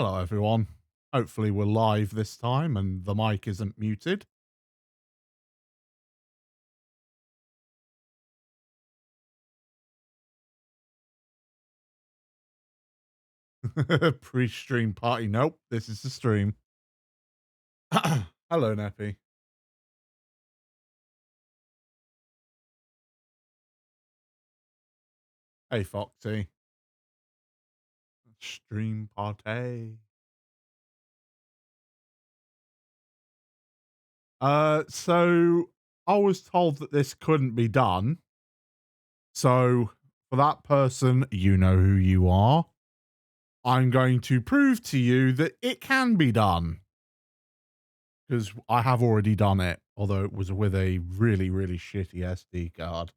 Hello, everyone. Hopefully, we're live this time and the mic isn't muted. Pre-stream party. Nope, this is the stream. Hello, Neppy. Hey, Foxy. Stream party. So I was told that this couldn't be done. So for that person, you know who you are. I'm going to prove to you that it can be done. Because I have already done it, although it was with a really, really shitty SD card.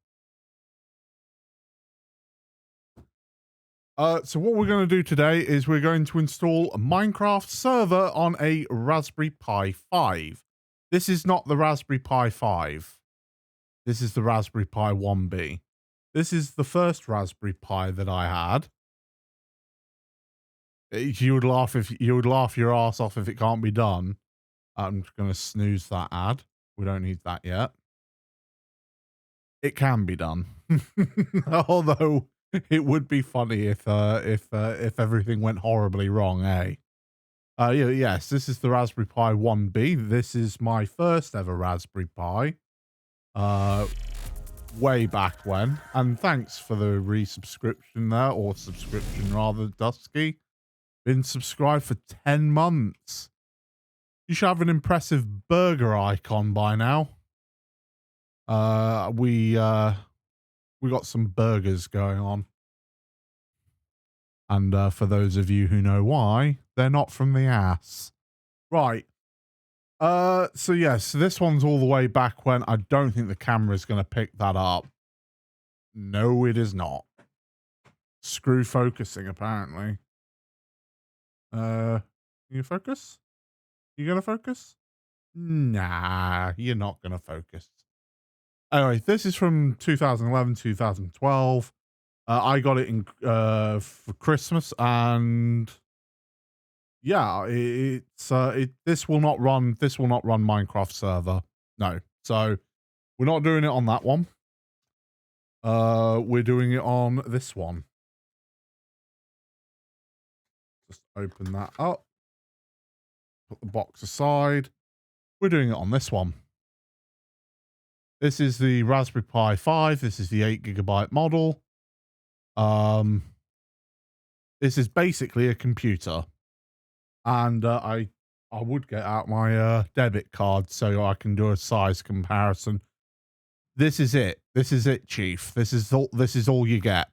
So what we're going to do today is we're going to install a Minecraft server on a Raspberry Pi 5. This is not the Raspberry Pi 5. This is the Raspberry Pi 1B. This is the first Raspberry Pi that I had. You would laugh your ass off if it can't be done. I'm just going to snooze that ad. We don't need that yet. It can be done. Although it would be funny if everything went horribly wrong, eh? Yes, this is the Raspberry Pi 1B. This is my first ever Raspberry Pi. Way back when. And thanks for the resubscription there, or subscription rather, Dusky. Been subscribed for 10 months. You should have an impressive burger icon by now. We got some burgers going on. And for those of you who know why, they're not from the ass. Right. So yes, this one's all the way back when. I don't think the camera's going to pick that up. No, it is not. Screw focusing, apparently. You focus? You gonna focus? Nah, you're not gonna focus. Anyway, this is from 2011, 2012. I got it in for Christmas, and yeah, this will not run Minecraft server. No. So we're not doing it on that one. We're doing it on this one. Just open that up. Put the box aside. We're doing it on this one. This is the Raspberry Pi 5. This is the 8GB model. This is basically a computer. And I would get out my debit card so I can do a size comparison. This is it. This is it, Chief. This is all you get.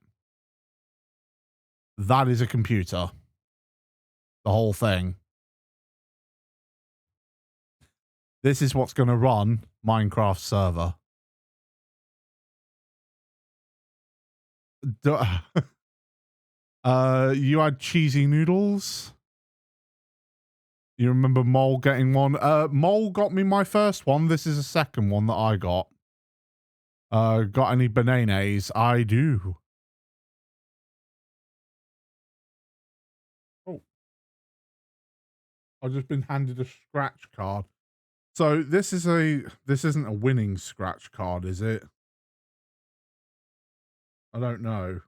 That is a computer. The whole thing. This is what's going to run Minecraft server. You had cheesy noodles. You remember Mole getting one? Mole got me my first one. This is a second one that I got. Got any bananas? I do. Oh. I've just been handed a scratch card. So this isn't a winning scratch card, is it? I don't know.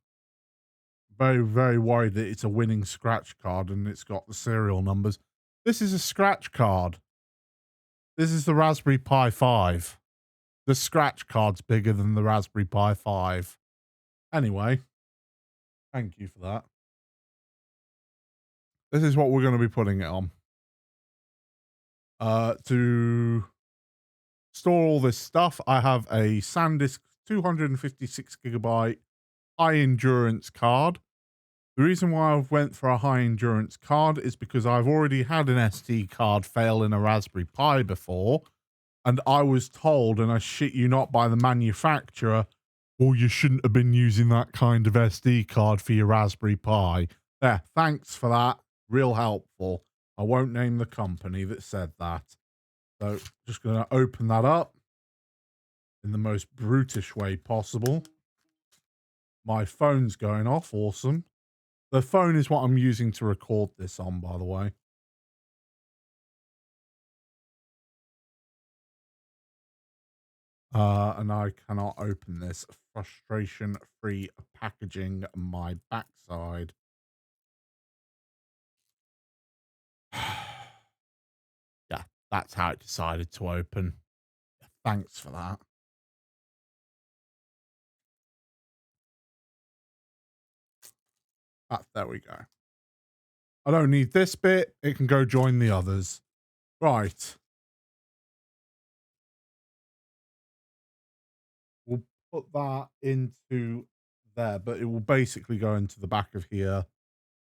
Very, very worried that it's a winning scratch card and it's got the serial numbers. This is a scratch card. This is the Raspberry Pi 5. The scratch card's bigger than the Raspberry Pi 5. Anyway, thank you for that. This is what we're going to be putting it on. To store all this stuff, I have a SanDisk 256GB high endurance card. The reason why I've went for a high endurance card is because I've already had an SD card fail in a Raspberry Pi before, and I was told, and I shit you not, by the manufacturer, well, you shouldn't have been using that kind of SD card for your Raspberry Pi. There, thanks for that. Real helpful. I won't name the company that said that. So just going to open that up in the most brutish way possible. My phone's going off. Awesome. The phone is what I'm using to record this on, by the way. And I cannot open this. Frustration-free packaging my backside. Yeah, that's how it decided to open. Thanks for that. There we go. I don't need this bit. It can go join the others. Right. We'll put that into there, but it will basically go into the back of here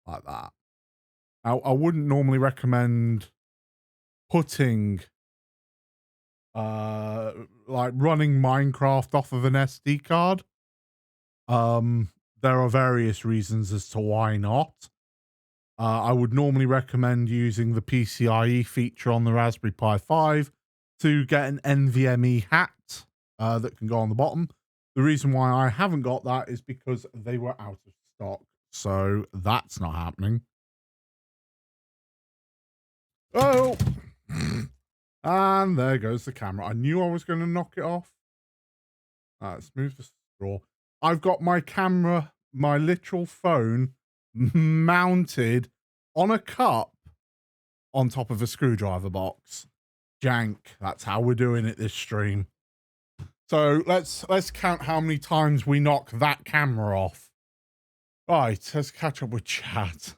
like that. Now, I wouldn't normally recommend putting like running Minecraft off of an SD card. There are various reasons as to why not. I would normally recommend using the PCIe feature on the Raspberry Pi 5 to get an NVMe hat that can go on the bottom. The reason why I haven't got that is because they were out of stock. So that's not happening. Oh, and there goes the camera. I knew I was going to knock it off. Let's move the straw. I've got my camera, my literal phone, mounted on a cup on top of a screwdriver box. Jank. That's how we're doing it this stream. So let's count how many times we knock that camera off. Right, let's catch up with chat.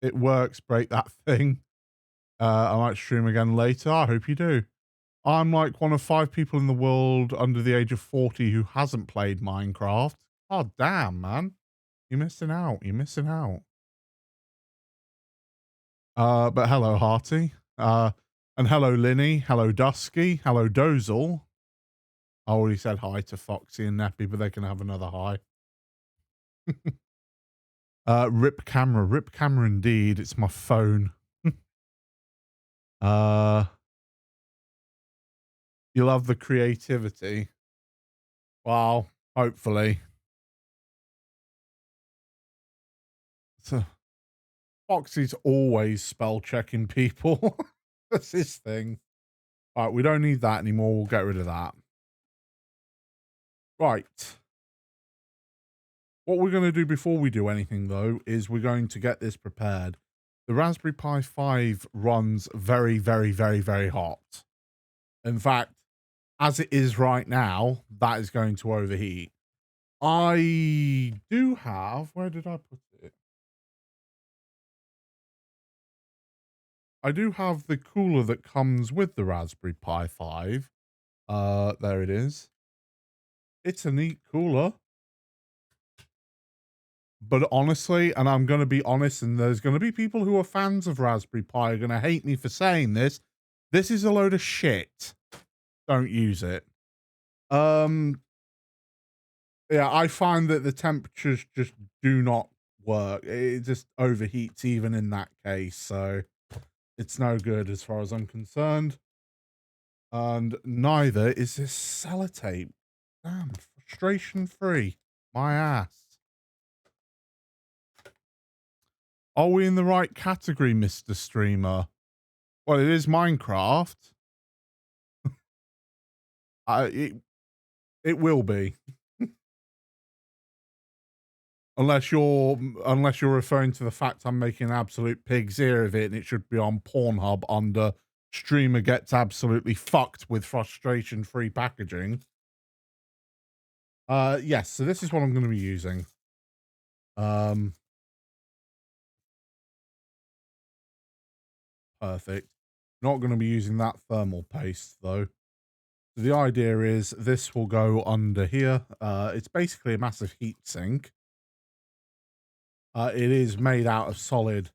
It works. Break that thing. I might stream again later. I hope you do. I'm like one of 5 people in the world under the age of 40 who hasn't played Minecraft. Oh, damn, man. You're missing out. You're missing out. But hello, Hearty. And hello, Linny. Hello, Dusky. Hello, Dozel. I already said hi to Foxy and Neppy, but they can have another hi. Rip camera indeed. It's my phone. You love the creativity. Wow, hopefully. So, Foxy's always spell checking people. That's his thing. All right, we don't need that anymore. We'll get rid of that. Right. What we're going to do before we do anything, though, is we're going to get this prepared. The Raspberry Pi 5 runs very, very, very, very hot. In fact, as it is right now, that is going to overheat. I do have, where did I put it? I do have the cooler that comes with the Raspberry Pi 5. There it is. It's a neat cooler. But honestly, and I'm going to be honest, and there's going to be people who are fans of Raspberry Pi are going to hate me for saying this. This is a load of shit. Don't use it. Yeah, I find that the temperatures just do not work. It just overheats even in that case. So it's no good as far as I'm concerned. And neither is this sellotape. Damn, frustration free. My ass. Are we in the right category, Mr. Streamer? Well, it is Minecraft. It will be. unless you're referring to the fact I'm making an absolute pig's ear of it and it should be on Pornhub under streamer gets absolutely fucked with frustration-free packaging. Yes, so this is what I'm going to be using. Perfect. Not going to be using that thermal paste though. So the idea is this will go under here. It's basically a massive heat sink. It is made out of solid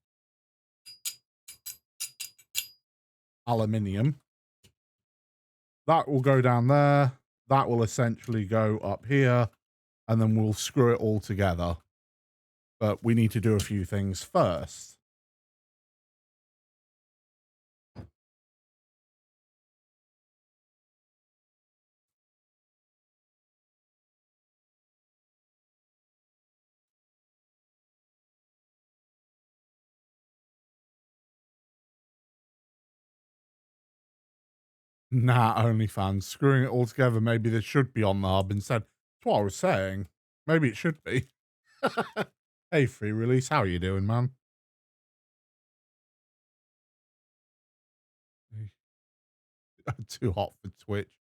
aluminium. That will go down there. That will essentially go up here, and then we'll screw it all together. But we need to do a few things first. Nah, OnlyFans. Screwing it all together. Maybe this should be on the hub instead. That's what I was saying. Maybe it should be. Hey, free release. How are you doing, man? Too hot for Twitch.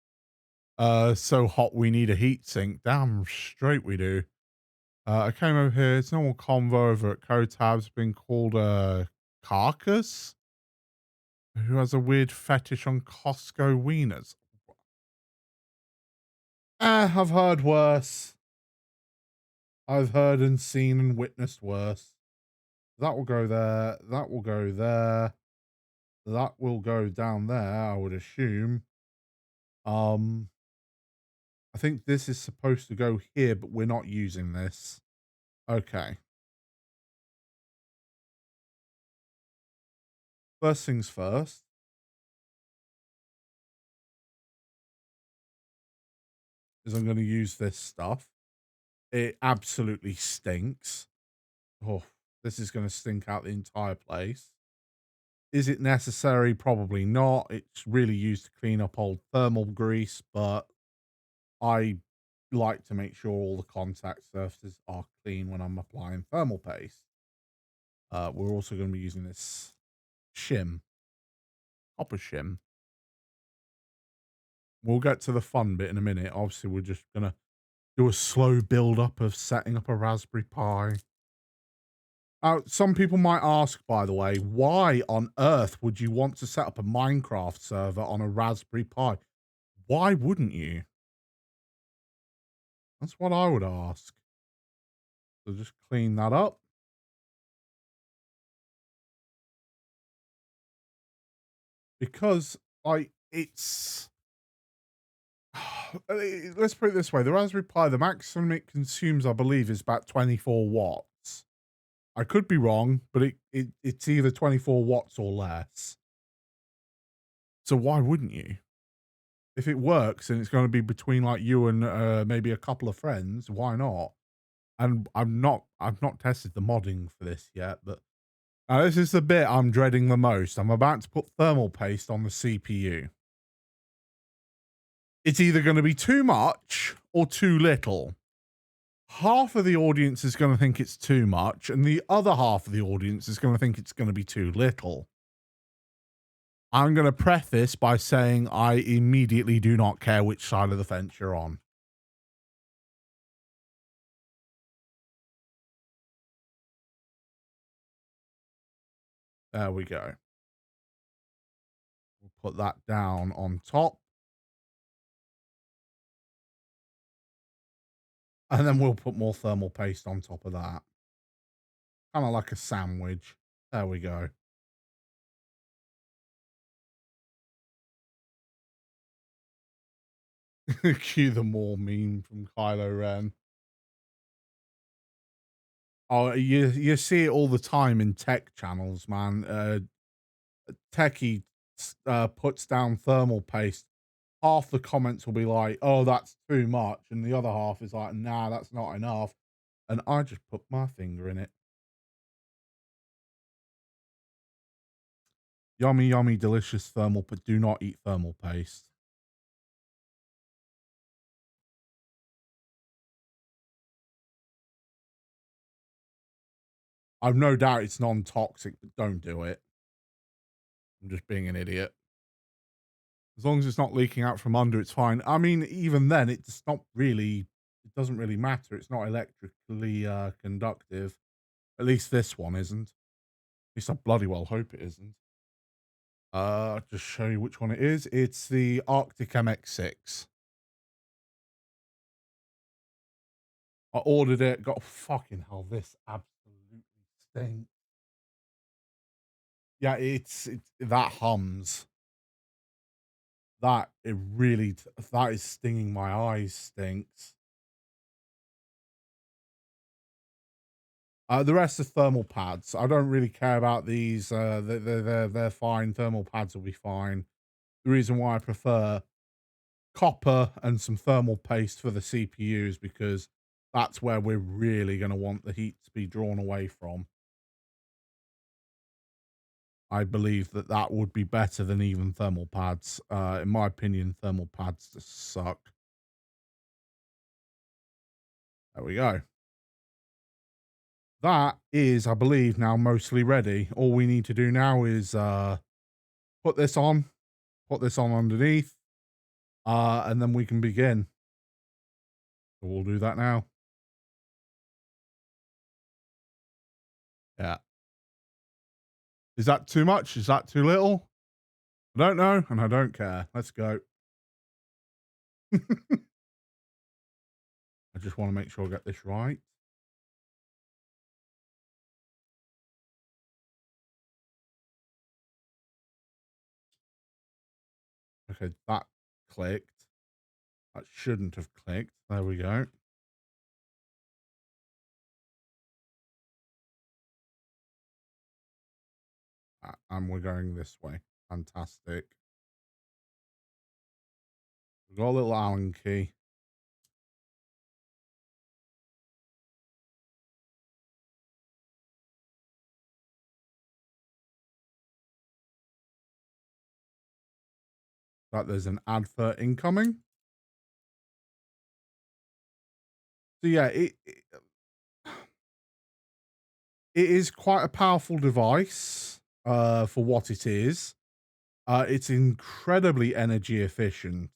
So hot we need a heat sink. Damn straight we do. I came over here. It's normal convo over at CoTab's been called Carcass, who has a weird fetish on Costco wieners. I've heard worse. I've heard and seen and witnessed worse. That will go there. That will go there. That will go down there, I would assume. I think this is supposed to go here, but we're not using this. Okay. First things first. Is I'm going to use this stuff. It absolutely stinks. Oh, this is going to stink out the entire place. Is it necessary? Probably not. It's really used to clean up old thermal grease, but I like to make sure all the contact surfaces are clean when I'm applying thermal paste. We're also going to be using this shim, copper shim. We'll get to the fun bit in a minute. Obviously, we're just going to do a slow build up of setting up a Raspberry Pi. Some people might ask, by the way, why on earth would you want to set up a Minecraft server on a Raspberry Pi? Why wouldn't you? That's what I would ask. So just clean that up. Because, like, it's... Let's put it this way. The Raspberry Pi, the maximum it consumes, I believe, is about 24 watts. I could be wrong, but it's either 24 watts or less. So why wouldn't you? If it works and it's going to be between like you and maybe a couple of friends, why not? And I've not tested the modding for this yet, but this is the bit I'm dreading the most. I'm about to put thermal paste on the CPU. It's either going to be too much or too little. Half of the audience is going to think it's too much, and the other half of the audience is going to think it's going to be too little. I'm going to preface by saying I immediately do not care which side of the fence you're on. There we go. We'll put that down on top. And then we'll put more thermal paste on top of that. Kind of like a sandwich. There we go. Cue the more meme from Kylo Ren. Oh, you see it all the time in tech channels, man. Techie puts down thermal paste. Half the comments will be like, "Oh, that's too much," and the other half is like, "Nah, that's not enough." And I just put my finger in it. Yummy, yummy, delicious thermal, but do not eat thermal paste. I've no doubt it's non-toxic, but don't do it. I'm just being an idiot. As long as it's not leaking out from under, it's fine. I mean, even then, it's not really, it doesn't really matter. It's not electrically conductive. At least this one isn't. At least I bloody well hope it isn't. Just show you which one it is. It's the Arctic MX6. I ordered it, got fucking hell, this absolutely stinks. Yeah, it's that hums. That it really that is stinging my eyes, stinks. The rest are thermal pads. I don't really care about these. They're fine. Thermal pads will be fine. The reason why I prefer copper and some thermal paste for the CPU is because that's where we're really going to want the heat to be drawn away from. I believe that that would be better than even thermal pads. In my opinion, thermal pads just suck. There we go. That is, I believe, now mostly ready. All we need to do now is put this on underneath, and then we can begin. So we'll do that now. Yeah. Is that too much? Is that too little? I don't know, and I don't care. Let's go. I just want to make sure I get this right. Okay, that clicked. That shouldn't have clicked. There we go. And we're going this way. Fantastic. We've got a little Allen key. That there's an advert incoming. So yeah, it is quite a powerful device for what it is. It's incredibly energy efficient.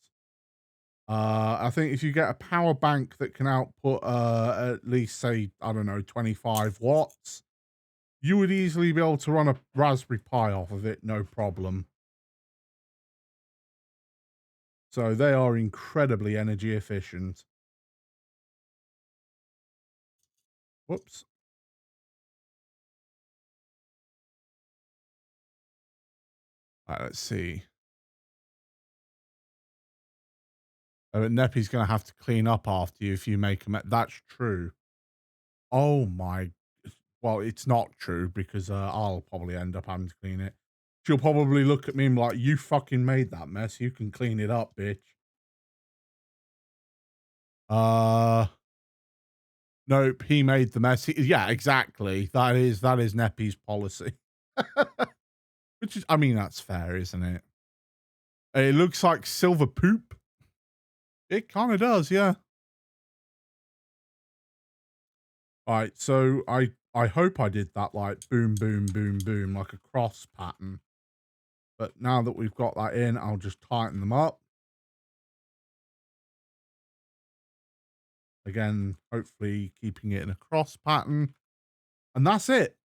I think if you get a power bank that can output at least, say, I don't know, 25 watts, you would easily be able to run a Raspberry Pi off of it, no problem. So they are incredibly energy efficient. Whoops. All right, let's see. Neppy's going to have to clean up after you if you make a That's true. Oh my. Well, it's not true because I'll probably end up having to clean it. She'll probably look at me and be like, you fucking made that mess. You can clean it up, bitch. Nope, he made the mess. Yeah, exactly. That is Neppy's policy. Which is, I mean, that's fair, isn't it? It looks like silver poop. It kind of does, yeah. All right, so I hope I did that like boom, boom, boom, boom, like a cross pattern. But now that we've got that in, I'll just tighten them up. Again, hopefully keeping it in a cross pattern. And that's it.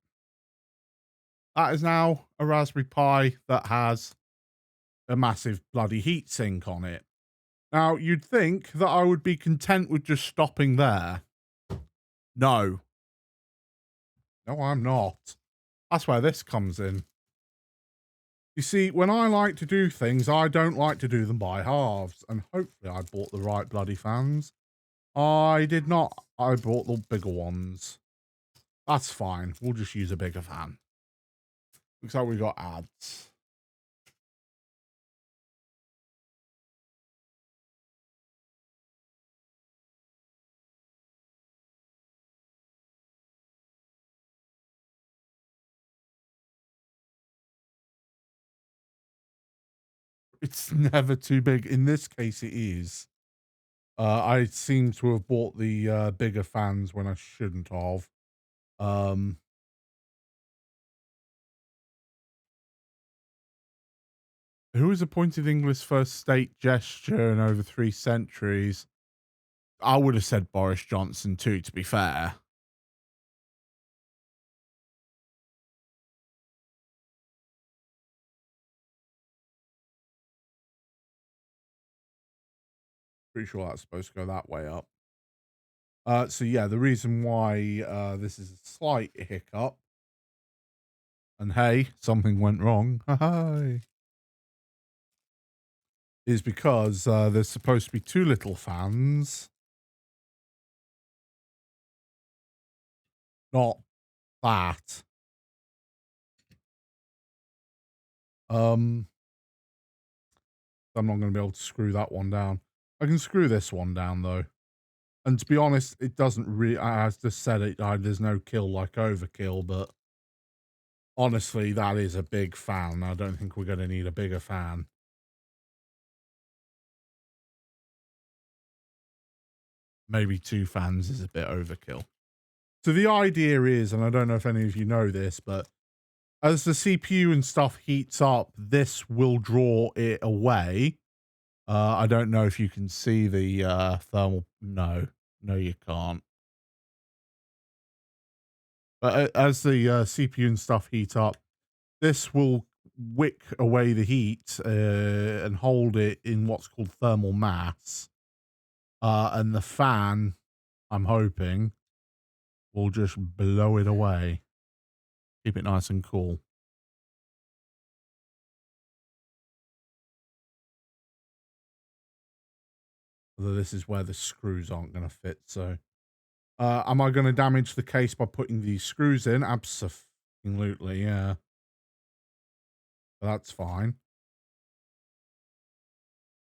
That is now a Raspberry Pi that has a massive bloody heatsink on it. Now, you'd think that I would be content with just stopping there. No. No, I'm not. That's where this comes in. You see, when I like to do things, I don't like to do them by halves. And hopefully I bought the right bloody fans. I did not. I bought the bigger ones. That's fine. We'll just use a bigger fan. Looks like we got ads. It's never too big. In this case, it is. I seem to have bought the bigger fans when I shouldn't have. Who was appointed England's first state gesture in over 3 centuries? I would have said Boris Johnson too, to be fair. Pretty sure that's supposed to go that way up. So yeah, the reason why this is a slight hiccup, and hey, something went wrong, is because there's supposed to be 2 little fans, not that. I'm not going to be able to screw that one down. I can screw this one down though. And to be honest, it doesn't really, as just said, there's no kill like overkill, but Honestly, that is a big fan. I don't think we're going to need a bigger fan. Maybe 2 fans is a bit overkill. So the idea is, and I don't know if any of you know this, but as the CPU and stuff heats up, this will draw it away. I don't know if you can see the thermal. No, you can't. But as the CPU and stuff heat up, this will wick away the heat and hold it in what's called thermal mass. And the fan, I'm hoping, will just blow it away. Keep it nice and cool. Although this is where the screws aren't going to fit. So, am I going to damage the case by putting these screws in? Absolutely, yeah. That's fine.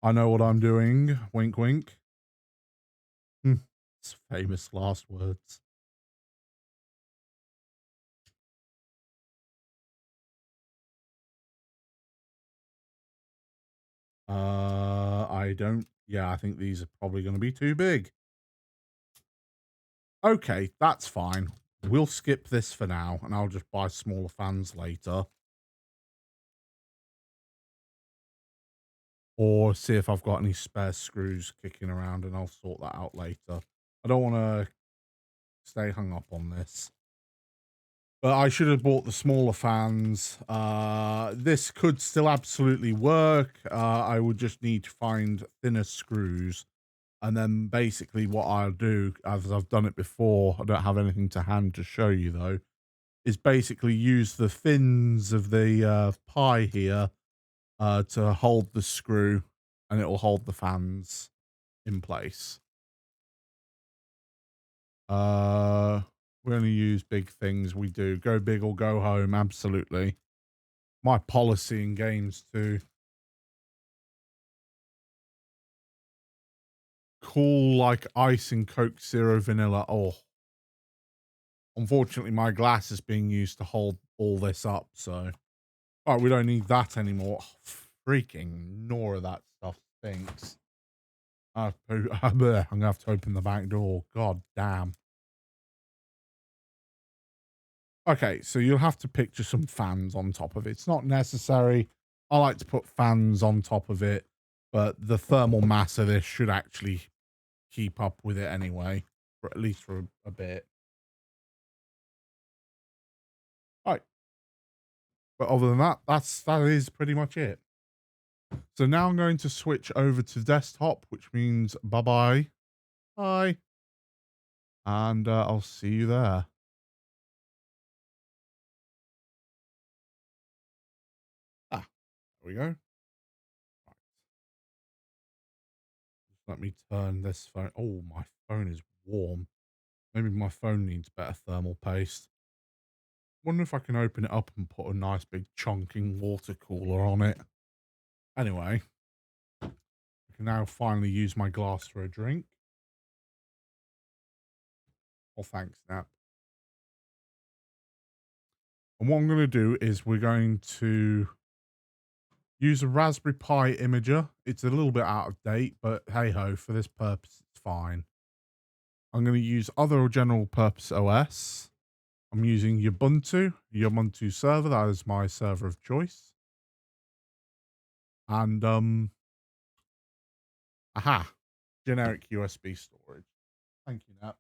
I know what I'm doing. Wink, wink. It's famous last words. I don't. Yeah, I think these are probably going to be too big. Okay, that's fine. We'll skip this for now, and I'll just buy smaller fans later. Or see if I've got any spare screws kicking around, and I'll sort that out later. I don't want to stay hung up on this. But I should have bought the smaller fans. This could still absolutely work. I would just need to find thinner screws. And then basically what I'll do, as I've done it before, I don't have anything to hand to show you though, is basically use the fins of the Pi here to hold the screw, and it will hold the fans in place. We only use big things. We do go big or go home. Absolutely. My policy in games too. Cool like ice and Coke Zero Vanilla. Oh, unfortunately my glass is being used to hold all this up. So, all right, we don't need that anymore. Oh, freaking nor of that stuff stinks. I'm gonna have to open the back door. God damn. Okay, so you'll have to picture some fans on top of it. It's not necessary. I like to put fans on top of it, but the thermal mass of this should actually keep up with it anyway, for at least for a bit. Right. But other than that, that is pretty much it. So now I'm going to switch over to desktop, which means bye-bye. Bye. And I'll see you there. Ah, there we go. Right. Just let me turn this phone. Oh, my phone is warm. Maybe my phone needs better thermal paste. Wonder if I can open it up and put a nice big chunking water cooler on it. Anyway, I can now finally use my glass for a drink. Oh, thanks, Nap. And what I'm going to do is we're going to use a Raspberry Pi imager. It's a little bit out of date, but hey ho, for this purpose, it's fine. I'm going to use other general purpose OS. I'm using Ubuntu server. That is my server of choice. And, aha, generic USB storage. Thank you, Nat.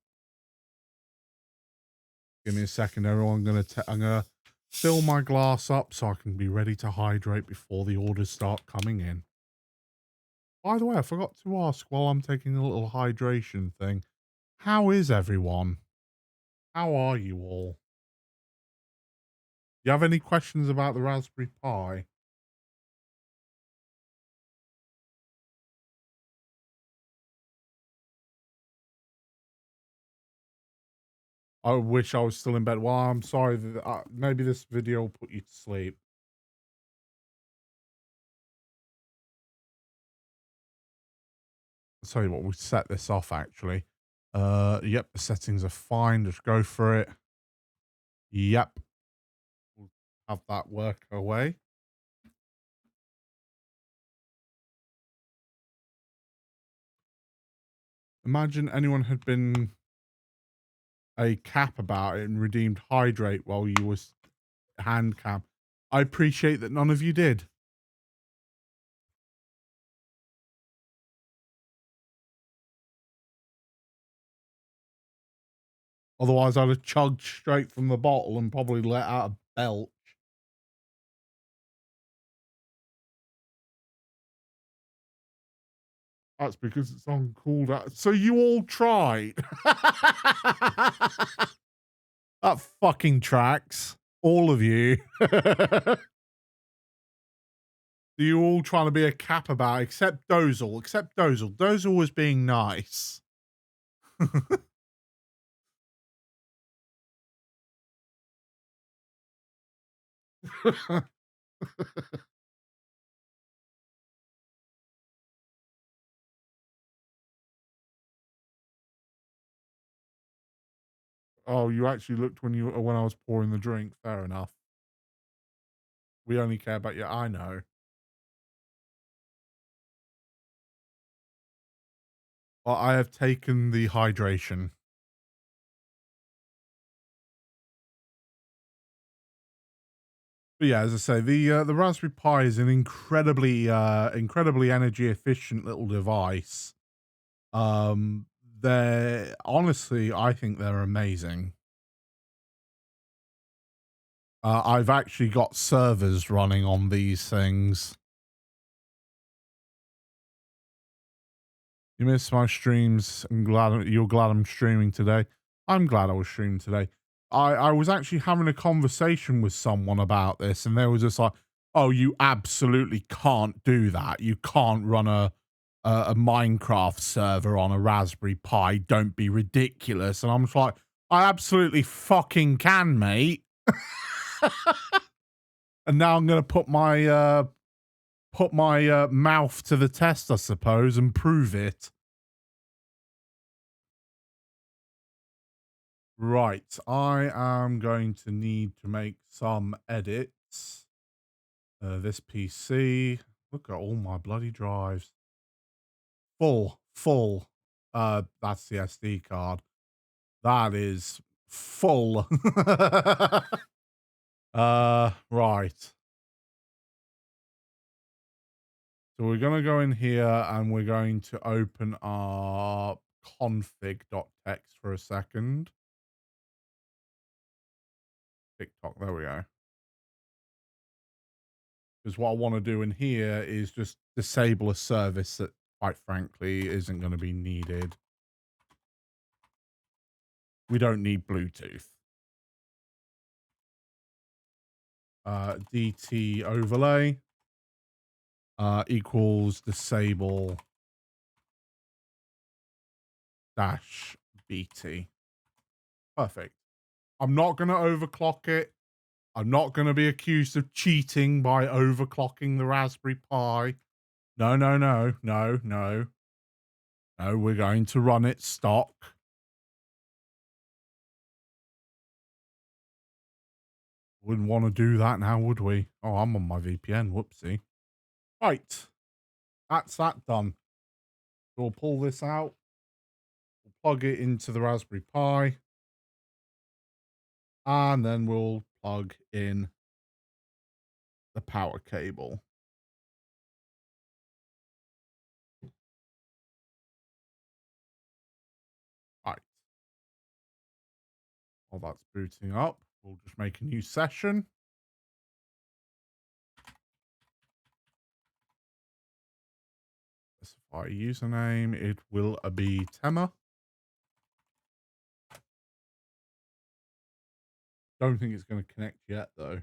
Give me a second, everyone. I'm gonna fill my glass up so I can be ready to hydrate before the orders start coming in. By the way, I forgot to ask while I'm taking a little hydration thing. How is everyone? How are you all? You have any questions about the Raspberry Pi? I wish I was still in bed. Well, I'm sorry. Maybe this video will put you to sleep. I'll tell you what, we'll set this off actually. Yep, the settings are fine. Just go for it. Yep. have that work away. Imagine anyone had been a cap about it and redeemed hydrate while you was hand cam. I appreciate that none of you did. Otherwise, I'd have chugged straight from the bottle and probably let out a belch. That's because it's on cooldown. So you all tried. That fucking tracks. All of you. You all trying to be a cap about, except Dozel. Except Dozel. Dozel was being nice. Oh, you actually looked when I was pouring the drink. Fair enough. We only care about you. I know. Well, I have taken the hydration. But yeah, as I say, the Raspberry Pi is an incredibly energy efficient little device. They're honestly, I think they're amazing. I've actually got servers running on these things. You missed my streams. You're glad I'm streaming today. I'm glad I was streaming today. I was actually having a conversation with someone about this, and they were just like, "Oh, you absolutely can't do that. You can't run a Minecraft server on a Raspberry Pi. Don't be ridiculous." And I'm just like, "I absolutely fucking can, mate." And now I'm gonna put my mouth to the test, I suppose, and prove it. Right, I am going to need to make some edits. This PC, look at all my bloody drives. Full. That's the SD card. That is full. Right. So we're going to go in here and we're going to open our config.txt for a second. TikTok, there we go. Because what I want to do in here is just disable a service that, quite frankly, isn't going to be needed. We don't need Bluetooth. DT overlay equals disable dash BT. Perfect. I'm not going to overclock it. I'm not going to be accused of cheating by overclocking the Raspberry Pi. No. No, we're going to run it stock. Wouldn't want to do that now, would we? Oh, I'm on my VPN. Whoopsie. Right. That's that done. So we'll pull this out. We'll plug it into the Raspberry Pi. And then we'll plug in the power cable. Right. While that's booting up, we'll just make a new session. Specify username. It will be Tema. Don't think it's going to connect yet, though.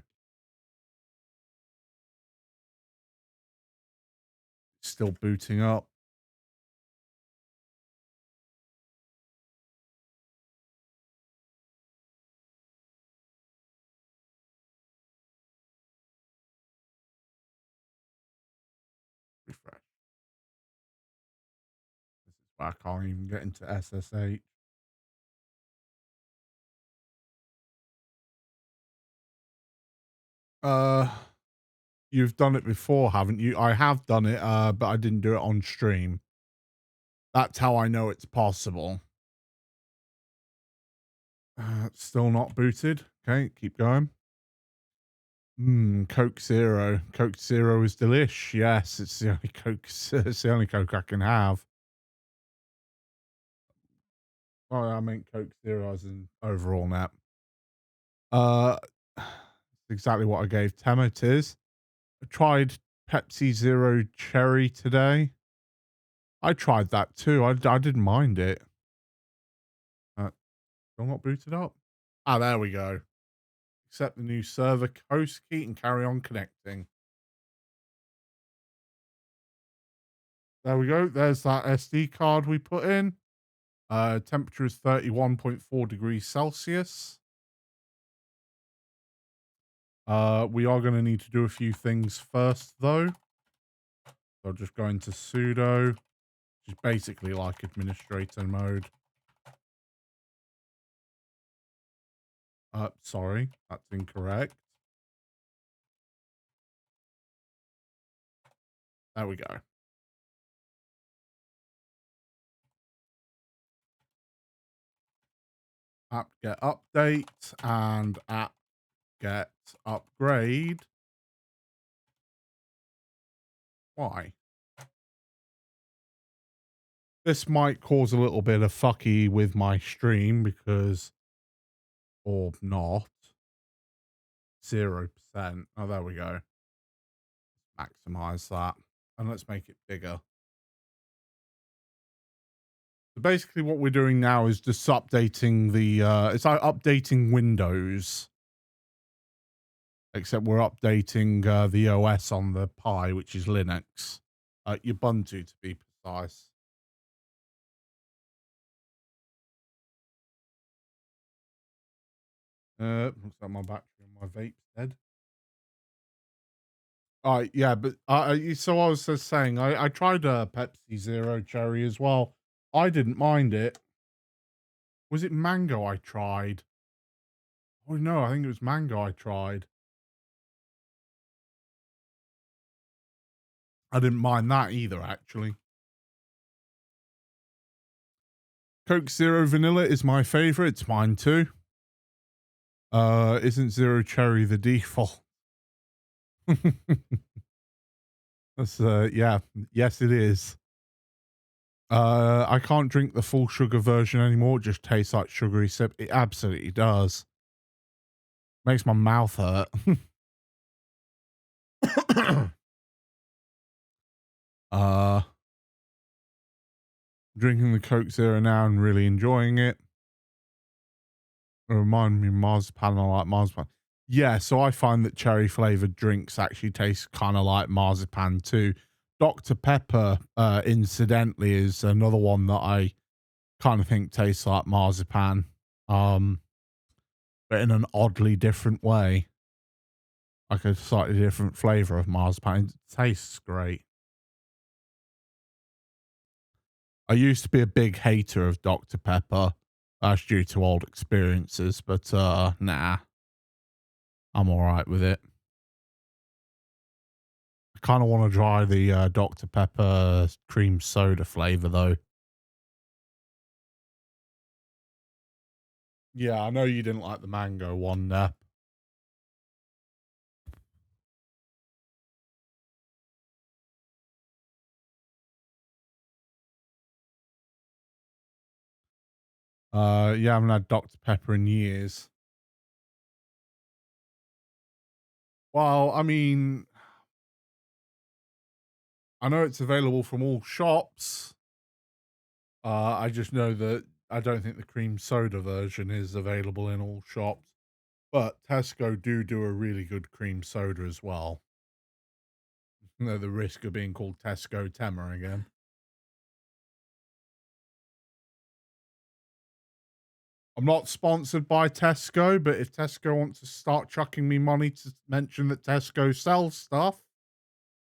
It's still booting up. Refresh. This is why I can't even get into SSH. Uh, you've done it before, haven't you? I have done it, but I didn't do it on stream. That's how I know it's possible. Still not booted. Okay, keep going. Coke Zero. Coke Zero is delish. Yes, it's the only Coke. It's the only Coke I can have. Oh, I meant Coke Zero as an overall nap. Uh, exactly what I gave Tema. It is. I tried Pepsi Zero Cherry today. I tried that too. I didn't mind it. Still not booted up. Ah, there we go. Accept the new server host key and carry on connecting. There we go. There's that SD card we put in. Temperature is 31.4 degrees Celsius. We are going to need to do a few things first, though. So I'll just go into sudo, which is basically like administrator mode. Sorry, that's incorrect. There we go. App get update and app get upgrade. Why? This might cause a little bit of fucky with my stream because, or not, 0%. Oh, there we go. Maximize that. And let's make it bigger. So basically what we're doing now is just updating the, it's like updating Windows. Except we're updating the OS on the Pi, which is Linux. Ubuntu to be precise. Looks like my battery on my vape's dead. Yeah, but so I was just saying, I tried a Pepsi Zero Cherry as well. I didn't mind it. Was it mango I tried? Oh no, I think it was mango I tried. I didn't mind that either, actually. Coke Zero Vanilla is my favorite. It's mine too. Isn't Zero Cherry the default? That's yeah, yes it is. I can't drink the full sugar version anymore. It just tastes like sugary sip. It absolutely does. Makes my mouth hurt. Drinking the Coke Zero now and really enjoying it. Remind me of marzipan. I like marzipan. Yeah, so I find that cherry flavored drinks actually taste kind of like marzipan too. Dr. Pepper, incidentally, is another one that I kind of think tastes like marzipan, but in an oddly different way, like a slightly different flavor of marzipan. It tastes great. I used to be a big hater of Dr. Pepper. That's due to old experiences, but nah, I'm all right with it. I kind of want to try the Dr. Pepper cream soda flavor, though. Yeah, I know you didn't like the mango one there. Yeah, I haven't had Dr. Pepper in years. Well, I mean, I know it's available from all shops. I just know that I don't think the cream soda version is available in all shops. But Tesco do a really good cream soda as well. No, the risk of being called Tesco Tema again. I'm not sponsored by Tesco, but if Tesco wants to start chucking me money to mention that Tesco sells stuff,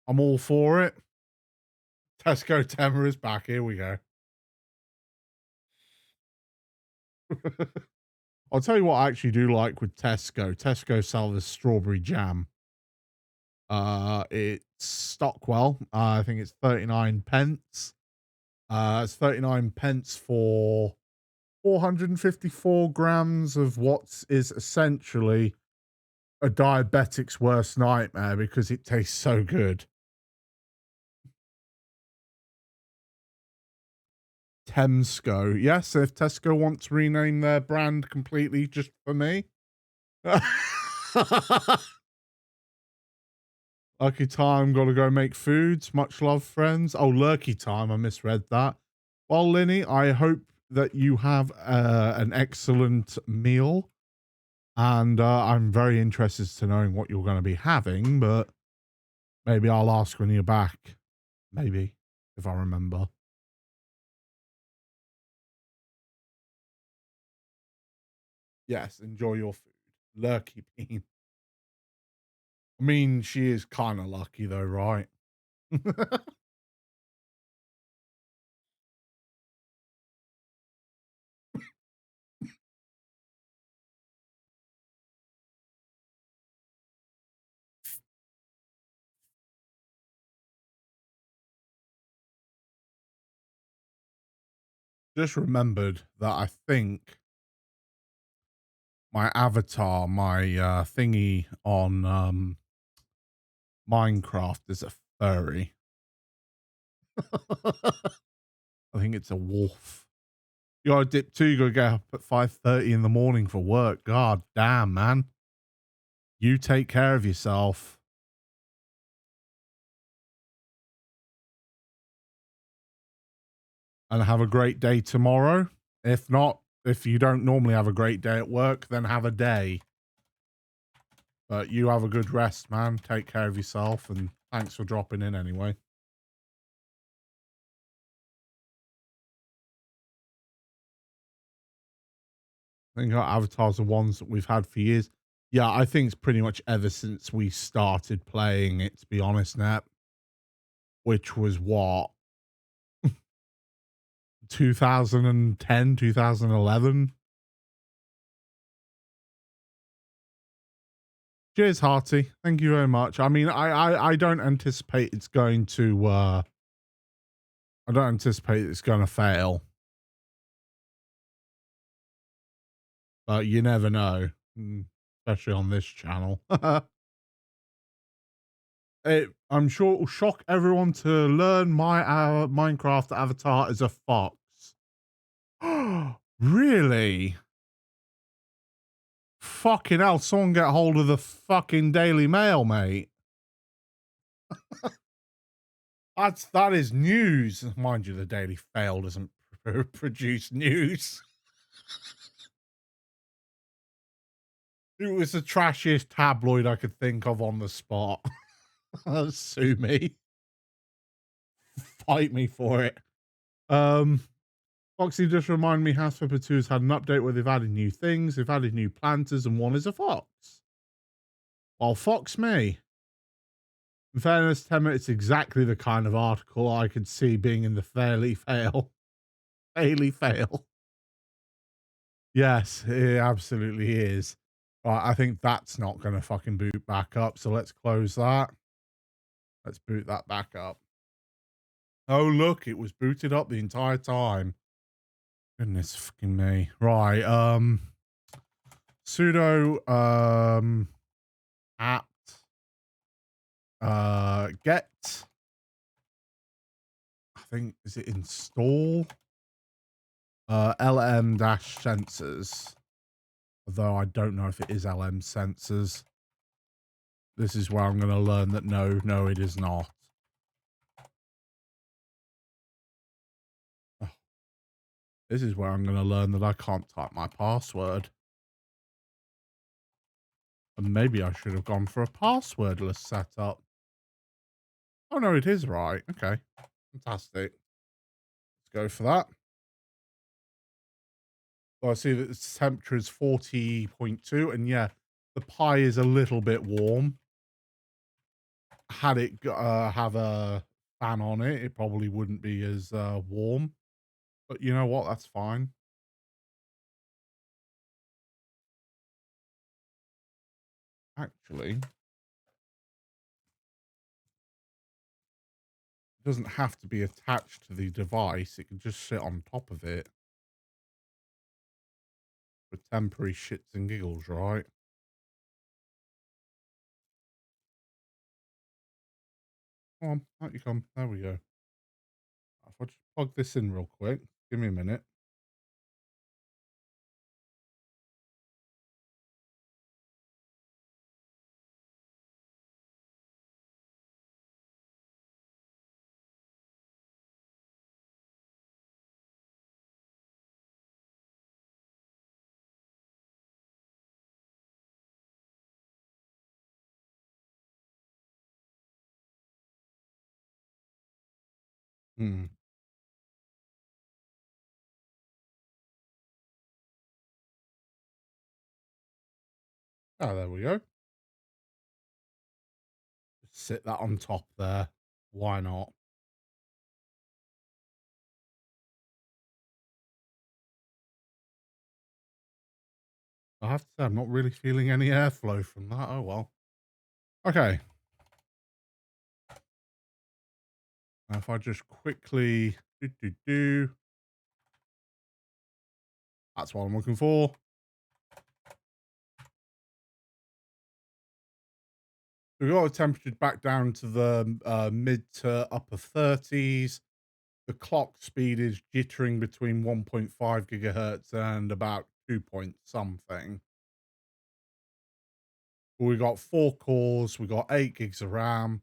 I'm all for it. Tesco Tema is back. Here we go. I'll tell you what I actually do like with Tesco. Tesco sell this strawberry jam. It's Stockwell. I think it's 39 pence. It's 39 pence for 454 grams of what is essentially a diabetic's worst nightmare because it tastes so good. Temsco. Yes, if Tesco want to rename their brand completely just for me. Lucky time, gotta go make foods. Much love, friends. Oh, lurky time. I misread that. Well, Linny, I hope that you have an excellent meal. And I'm very interested to knowing what you're going to be having, but maybe I'll ask when you're back. Maybe, if I remember. Yes, enjoy your food. Lurky bean. I mean, she is kind of lucky though, right? Just remembered that I think my avatar, my thingy on Minecraft is a furry. I think it's a wolf. You gotta dip too, you gotta get up at 5:30 in the morning for work. God damn, man. You take care of yourself. And have a great day tomorrow. If not, if you don't normally have a great day at work, then have a day. But you have a good rest, man. Take care of yourself, and thanks for dropping in anyway. I think our avatars are ones that we've had for years. Yeah, I think it's pretty much ever since we started playing it, to be honest, Nat. Which was what? 2010, 2011. Cheers, Hearty. Thank you very much. I mean, I don't anticipate it's going to I don't anticipate it's gonna fail. But you never know. Especially on this channel. I'm sure it will shock everyone to learn my Minecraft avatar is a fox. Really? Fucking hell, someone get hold of the fucking Daily Mail, mate. That is news. Mind you, the Daily Fail doesn't produce news. It was the trashiest tabloid I could think of on the spot. Sue me. Fight me for it. Foxy, just remind me, House Flipper 2 has had an update where they've added new things, they've added new planters, and one is a fox. Well, fox me. In fairness, Tema, it's exactly the kind of article I could see being in the Fairly Fail. Fairly Fail. Yes, it absolutely is. Right, I think that's not going to fucking boot back up, so let's close that. Let's boot that back up. Oh, look, it was booted up the entire time. Goodness fucking me. Right, sudo apt get, I think, is it install lm dash sensors, although I don't know if it is lm sensors. This is where I'm going to learn that no it is not. Oh, this is where I'm going to learn that I can't type my password, and maybe I should have gone for a passwordless setup. Oh no, it is right. Okay, fantastic. Let's go for that. So I see that the temperature is 40.2, and yeah, the pie is a little bit warm. Had it have a fan on it, it probably wouldn't be as warm. But you know what? That's fine. Actually, It doesn't have to be attached to the device. It can just sit on top of it for temporary shits and giggles, right? Come on, out you come. There we go. If I just plug this in real quick, give me a minute. Hmm. Oh, there we go. Just sit that on top there. Why not? I have to say, I'm not really feeling any airflow from that. Oh, well. Okay. Now if I just quickly that's what I'm looking for. We got the temperature back down to the mid to upper 30s. The clock speed is jittering between 1.5 gigahertz and about 2 point something. We got 4 cores, we got 8 gigs of RAM,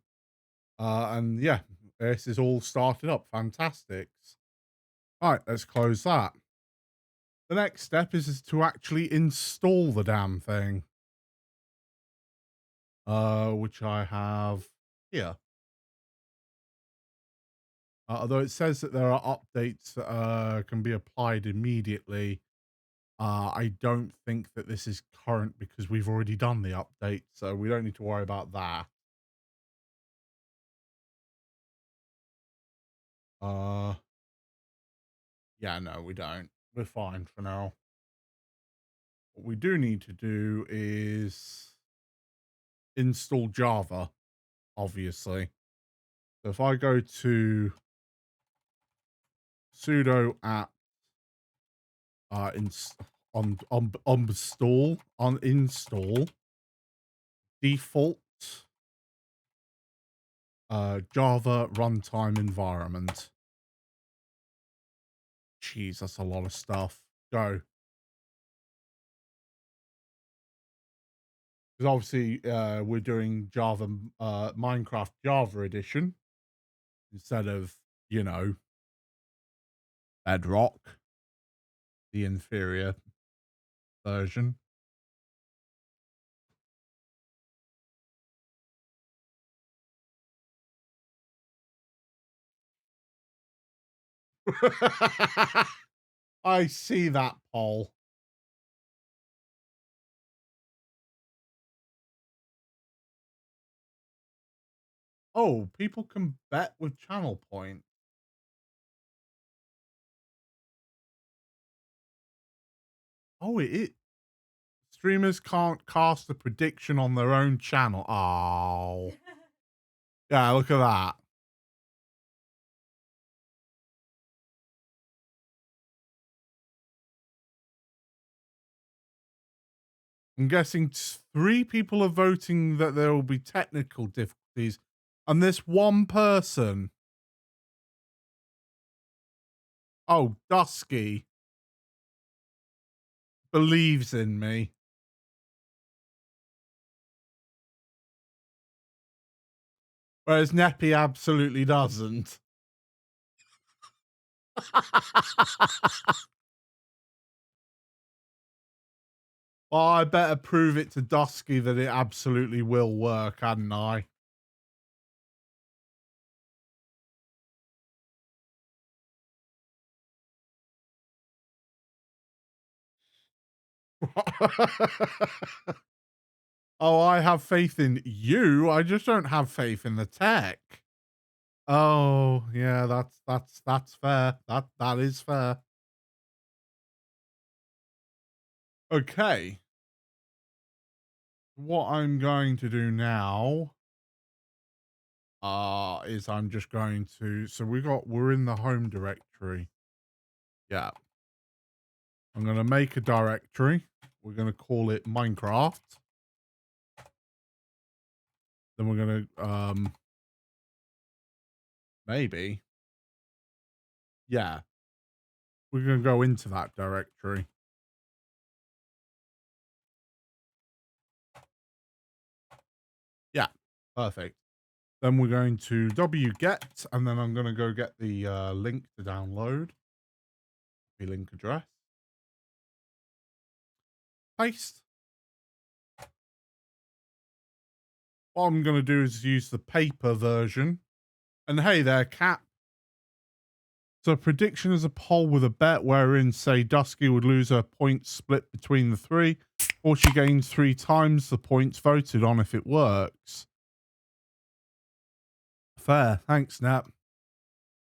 and yeah, this is all started up. Fantastic. All right, let's close that. The next step is to actually install the damn thing, which I have here. Although it says that there are updates that can be applied immediately, I don't think that this is current because we've already done the update, so we don't need to worry about that. Uh, yeah, no, we don't. We're fine for now. What we do need to do is install Java, obviously. So if I go to sudo apt install default Java runtime environment. Jeez, that's a lot of stuff. Go. Because obviously we're doing Java Minecraft Java edition instead of, you know, Bedrock, the inferior version. I see that, Paul. Oh, people can bet with channel point. Oh, it streamers can't cast a prediction on their own channel. Oh. Yeah, look at that. I'm guessing 3 people are voting that there will be technical difficulties, and this one person, oh, Dusky, believes in me. Whereas Neppy absolutely doesn't. Well, I better prove it to Dusky that it absolutely will work, hadn't I? Oh, I have faith in you. I just don't have faith in the tech. Oh, yeah, that's fair. That is fair. Okay. What I'm going to do now is I'm just going to, so we're in the home directory. Yeah. I'm going to make a directory. We're going to call it Minecraft. Then we're going to, maybe. Yeah. We're going to go into that directory. Yeah. Perfect. Then we're going to wget, and then I'm going to go get the link to download. The link address. Paste. What I'm going to do is use the paper version. And hey there, cat. So prediction is a poll with a bet wherein, say, Dusky would lose her points split between the three, or she gains 3 times the points voted on if it works. Fair. Thanks, Snap.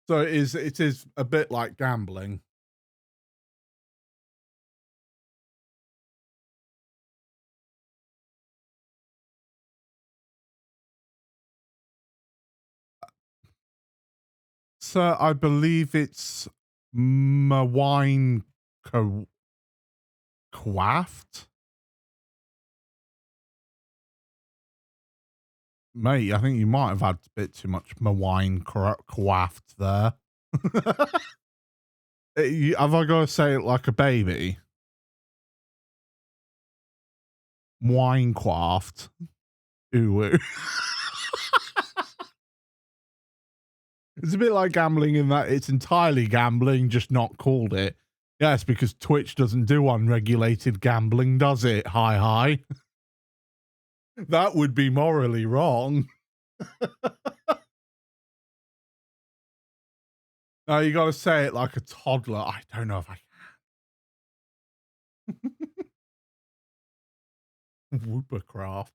So it is a bit like gambling. So I believe it's Mawine Quaft. Mate, I think you might have had a bit too much Mawine Quaft there. Have I got to say it like a baby? Minecraft. Ooh. It's a bit like gambling in that it's entirely gambling, just not called it. Yes, because Twitch doesn't do unregulated gambling, does it? Hi. That would be morally wrong. No, you got to say it like a toddler. I don't know if I can. Whoopercraft.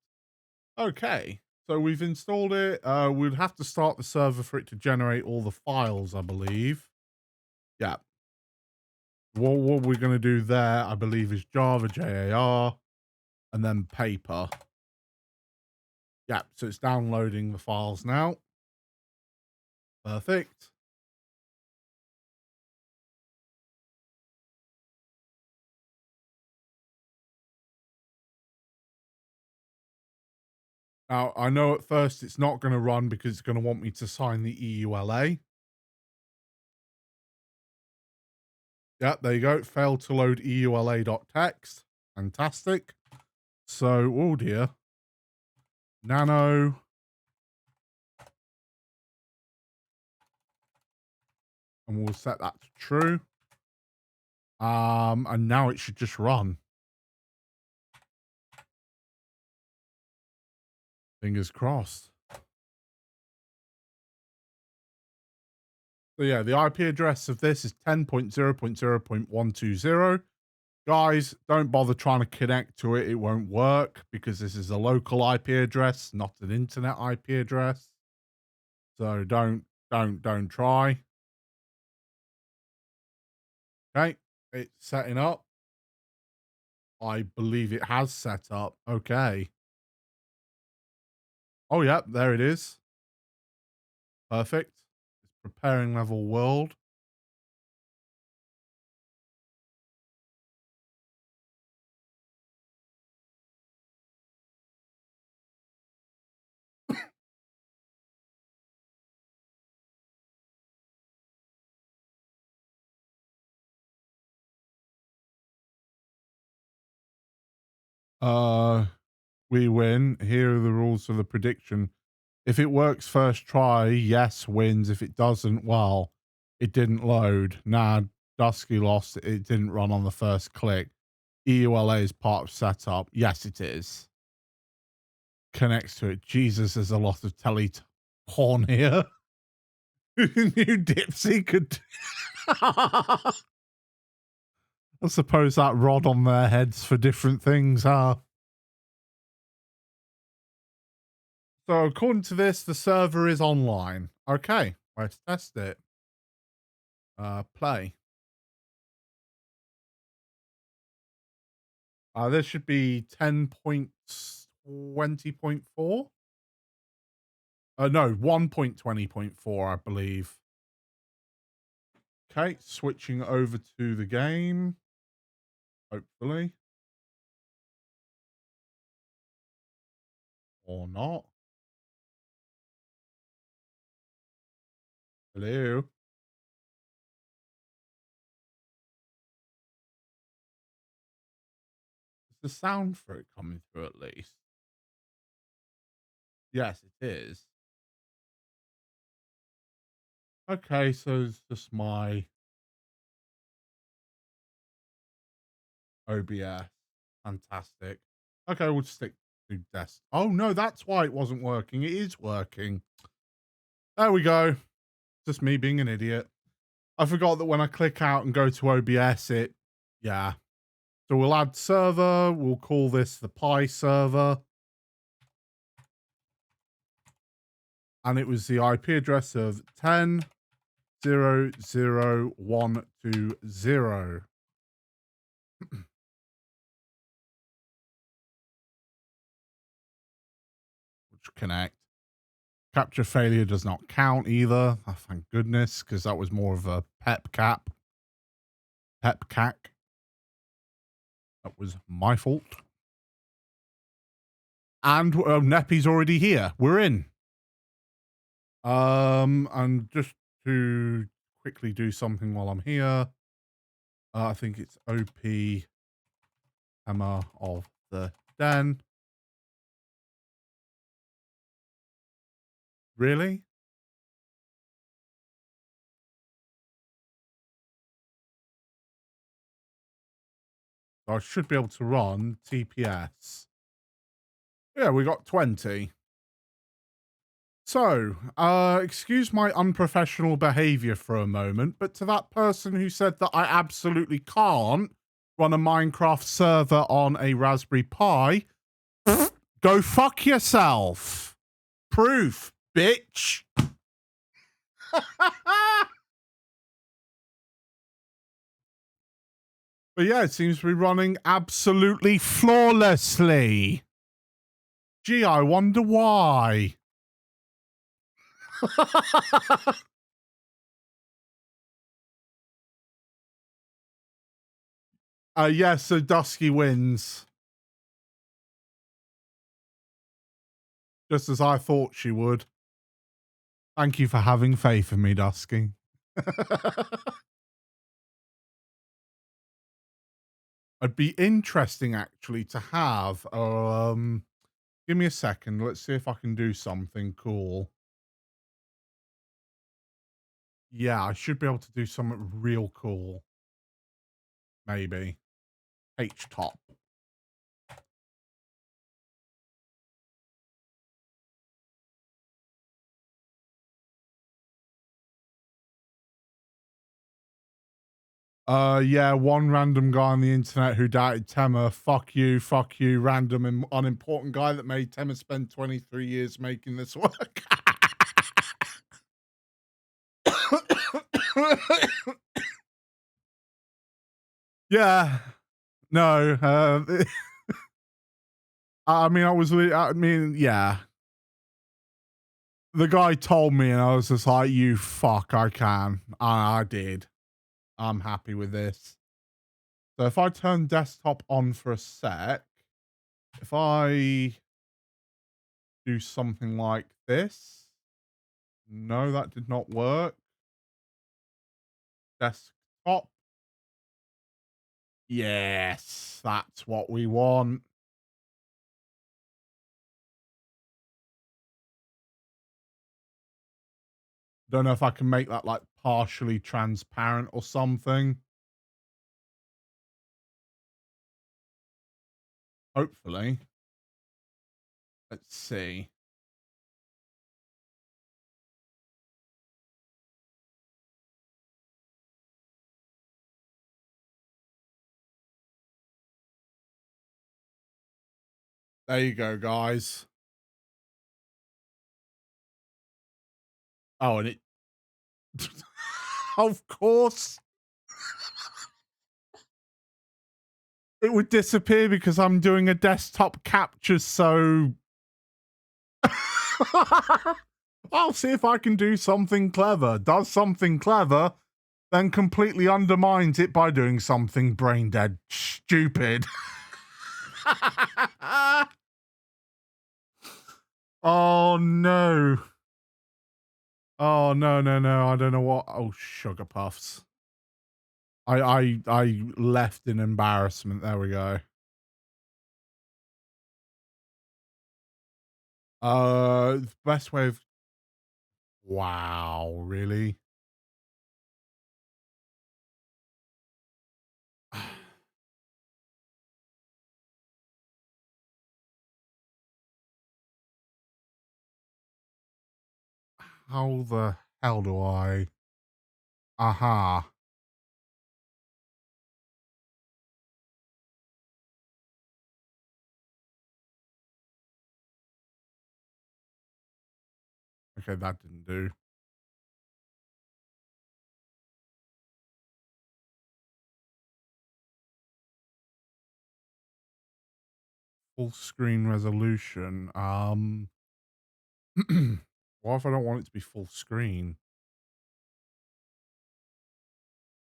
Okay. So we've installed it. We'd have to start the server for it to generate all the files, I believe. Yeah. What we're going to do there, I believe, is Java, JAR, and then paper. Yeah, so it's downloading the files now. Perfect. Now, I know at first it's not going to run because it's going to want me to sign the EULA. Yeah, there you go. Failed to load EULA.txt. Fantastic. So, oh dear. Nano. And we'll set that to true. And now it should just run. Fingers crossed. So yeah, the IP address of this is 10.0.0.120. Guys, don't bother trying to connect to it. It won't work because this is a local IP address, not an internet IP address. So don't try. Okay, it's setting up. I believe it has set up. Okay. Oh, yeah, there it is. Perfect. It's preparing level world. We win. Here are the rules for the prediction. If it works first try, yes wins. If it doesn't, well, it didn't load. Nah, Dusky lost. It didn't run on the first click. EULA is part of setup. Yes, it is. Connects to it. Jesus, there's a lot of porn here. Who knew Dipsy could? I suppose that rod on their heads for different things, huh? So according to this, the server is online. Okay, let's test it. Play. This should be 10.20.4. No, 1.20.4, I believe. Okay, switching over to the game. Hopefully. Or not. Hello? Is the sound for it coming through at least? Yes, it is. Okay, so it's just my OBS. Fantastic. Okay, we'll stick to desk. Oh no, that's why it wasn't working. It is working. There we go. Just me being an idiot. I forgot that when I click out and go to OBS, yeah. So we'll add server. We'll call this the Pi server. And it was the IP address of 10.0.0.120. Which connect. Capture failure does not count either. Oh, thank goodness, because that was more of a pep cap. Pep cac. That was my fault. And Neppy's already here. We're in. And just to quickly do something while I'm here, I think it's OP Tema of the Den. Really? I should be able to run TPS. Yeah, we got 20. So, excuse my unprofessional behavior for a moment, but to that person who said that I absolutely can't run a Minecraft server on a Raspberry Pi, go fuck yourself. Proof, bitch. But yeah, it seems to be running absolutely flawlessly. Gee, I wonder why. Yeah, so Dusky wins. Just as I thought she would. Thank you for having faith in me, Dusky. It'd be interesting actually to have give me a second, let's see if I can do something cool. Yeah, I should be able to do something real cool. Maybe. H top. Yeah, one random guy on the internet who doubted Tema. Fuck you, random and unimportant guy that made Tema spend 23 years making this work. Yeah. No. I mean, yeah. The guy told me and I was just like, you fuck, I can. I did. I'm happy with this. So if I turn desktop on for a sec, if I do something like this, no, that did not work. Desktop. Yes, that's what we want. Don't know if I can make that like partially transparent or something. Hopefully. Let's see. There you go, guys. Oh, and it of course it would disappear because I'm doing a desktop capture, so I'll see if I can do something clever. Does something clever, then completely undermines it by doing something brain dead stupid. Oh no. Oh no, no, no. I don't know what. Oh, sugar puffs. I left in embarrassment. There we go. The best way of, wow, really? How the hell do I? Aha. Okay, that didn't do. Full screen resolution. What if I don't want it to be full screen?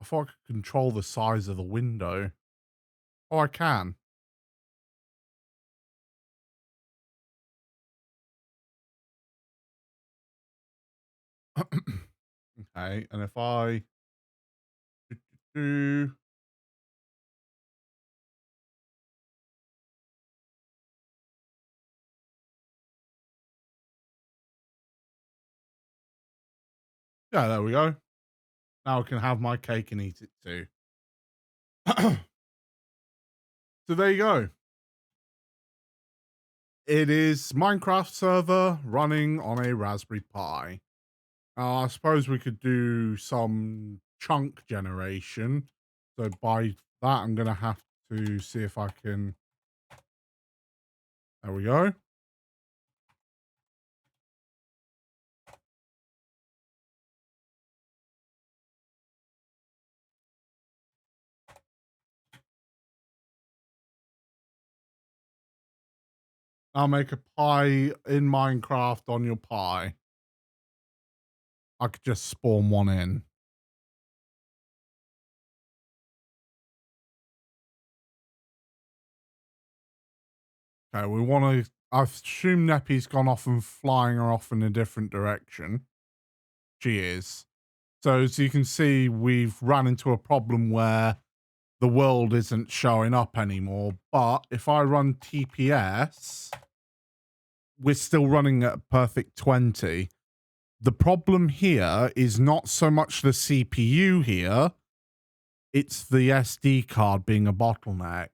I thought I could control the size of the window. Oh, I can. Okay, and if I do, yeah, there we go. Now I can have my cake and eat it too. So there you go. It is Minecraft server running on a Raspberry Pi. I suppose we could do some chunk generation. So by that, I'm going to have to see if I can. There we go. I'll make a pie in Minecraft on your pie. I could just spawn one in. Okay, we want to. I assume Neppy's gone off and flying her off in a different direction. She is. So as you can see, we've run into a problem where the world isn't showing up anymore. But if I run TPS, we're still running at perfect 20. The problem here is not so much the CPU here, it's the SD card being a bottleneck.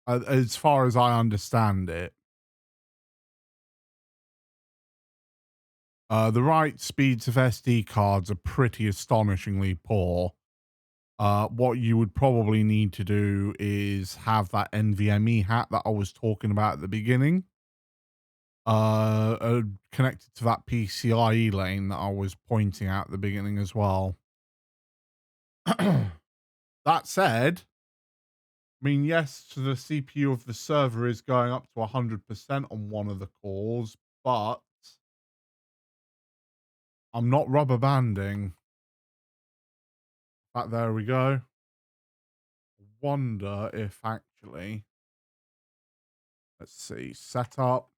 As far as I understand it. The write speeds of SD cards are pretty astonishingly poor. What you would probably need to do is have that NVMe hat that I was talking about at the beginning, connected to that PCIe lane that I was pointing out at the beginning as well. That said, I mean, yes, the CPU of the server is going up to 100% on one of the cores, but I'm not rubber banding. But there we go. Wonder if actually, let's see, setup.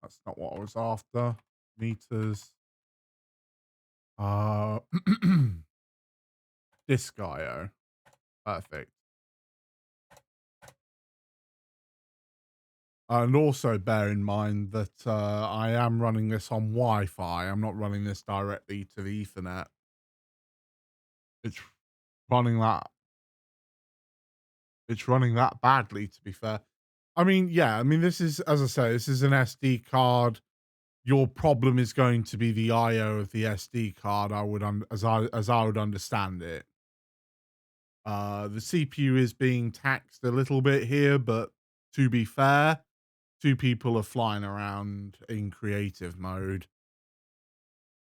That's not what I was after. Meters. Disk IO. Perfect. And also bear in mind that I am running this on Wi-Fi. I'm not running this directly to the Ethernet. It's running that. It's running that badly, to be fair. I mean, yeah. I mean, this is, as I say, this is an SD card. Your problem is going to be the IO of the SD card. I would, as I would understand it. The CPU is being taxed a little bit here, but to be fair, two people are flying around in creative mode.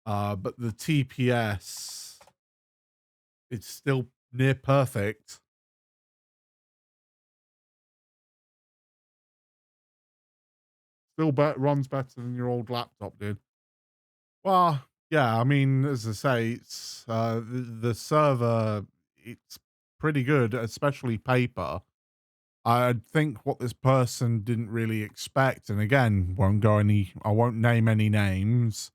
But the TPS, it's still near perfect. Still runs better than your old laptop did. Well, yeah, I mean, as I say, it's the server. It's pretty good, especially paper. I think what this person didn't really expect, and again, I won't name any names,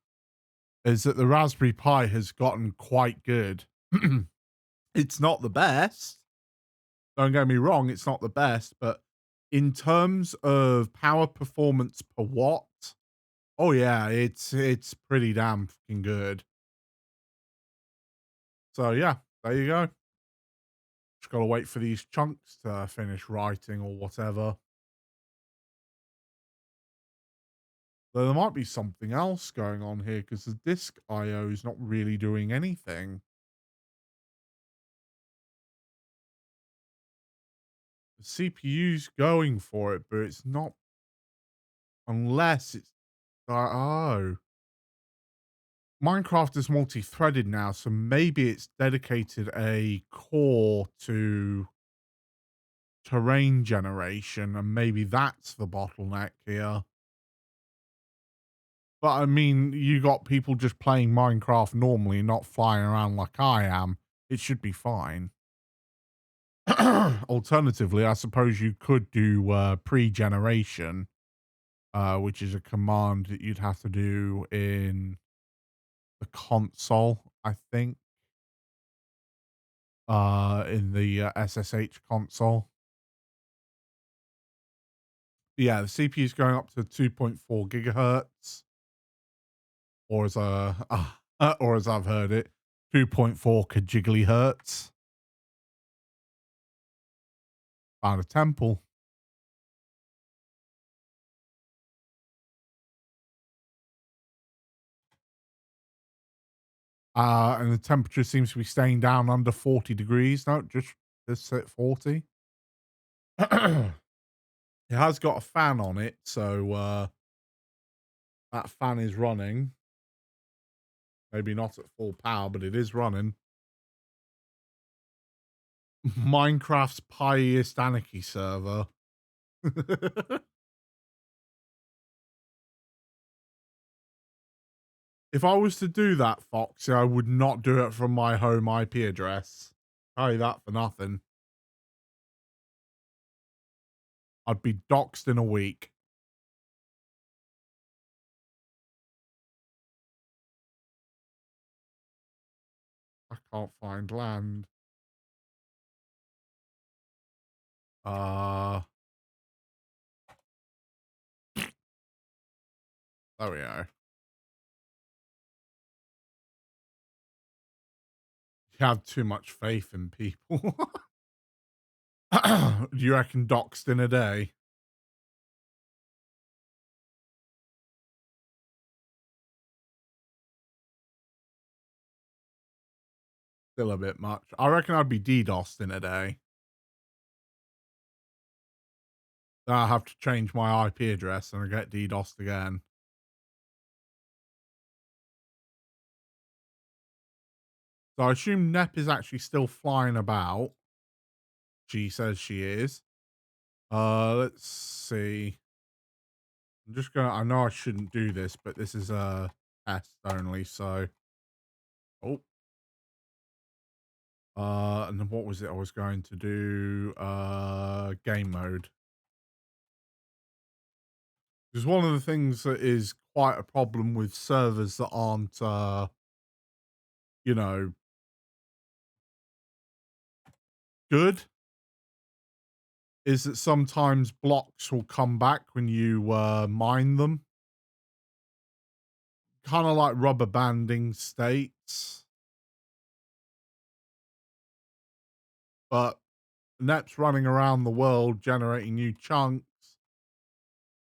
is that the Raspberry Pi has gotten quite good. It's not the best. Don't get me wrong, it's not the best, but in terms of power performance per watt, oh yeah, it's pretty damn fucking good. So yeah, there you go. Just gotta wait for these chunks to finish writing or whatever. Though there might be something else going on here because the disk IO is not really doing anything. The CPU's going for it, but it's not unless it's oh. Minecraft is multi-threaded now, so maybe it's dedicated a core to terrain generation, and maybe that's the bottleneck here. But I mean, you got people just playing Minecraft normally, not flying around like I am. It should be fine. Alternatively, I suppose you could do pre-generation, which is a command that you'd have to do in the console, I think, in the SSH console. Yeah, the CPU is going up to 2.4 gigahertz, or or as I've heard it, 2.4 kajiggly hertz. Found a temple. And the temperature seems to be staying down under 40 degrees. No, just at 40. It has got a fan on it, so that fan is running. Maybe not at full power, but it is running. Minecraft's Piest Anarchy server. If I was to do that, Foxy, I would not do it from my home IP address. Tell you that for nothing. I'd be doxxed in a week. I can't find land. Uh, there we go. You have too much faith in people. Do you reckon doxed in a day? Still a bit much. I reckon I'd be DDoSed in a day. Then I have to change my IP address and I get DDoSed again. So I assume Nep is actually still flying about. She says she is. Let's see. I'm just gonna. I know I shouldn't do this, but this is a test only. So, oh, and then what was it I was going to do? Game mode. Because one of the things that is quite a problem with servers that aren't, you know, good, is that sometimes blocks will come back when you mine them. Kind of like rubber banding states. But Nep's running around the world generating new chunks,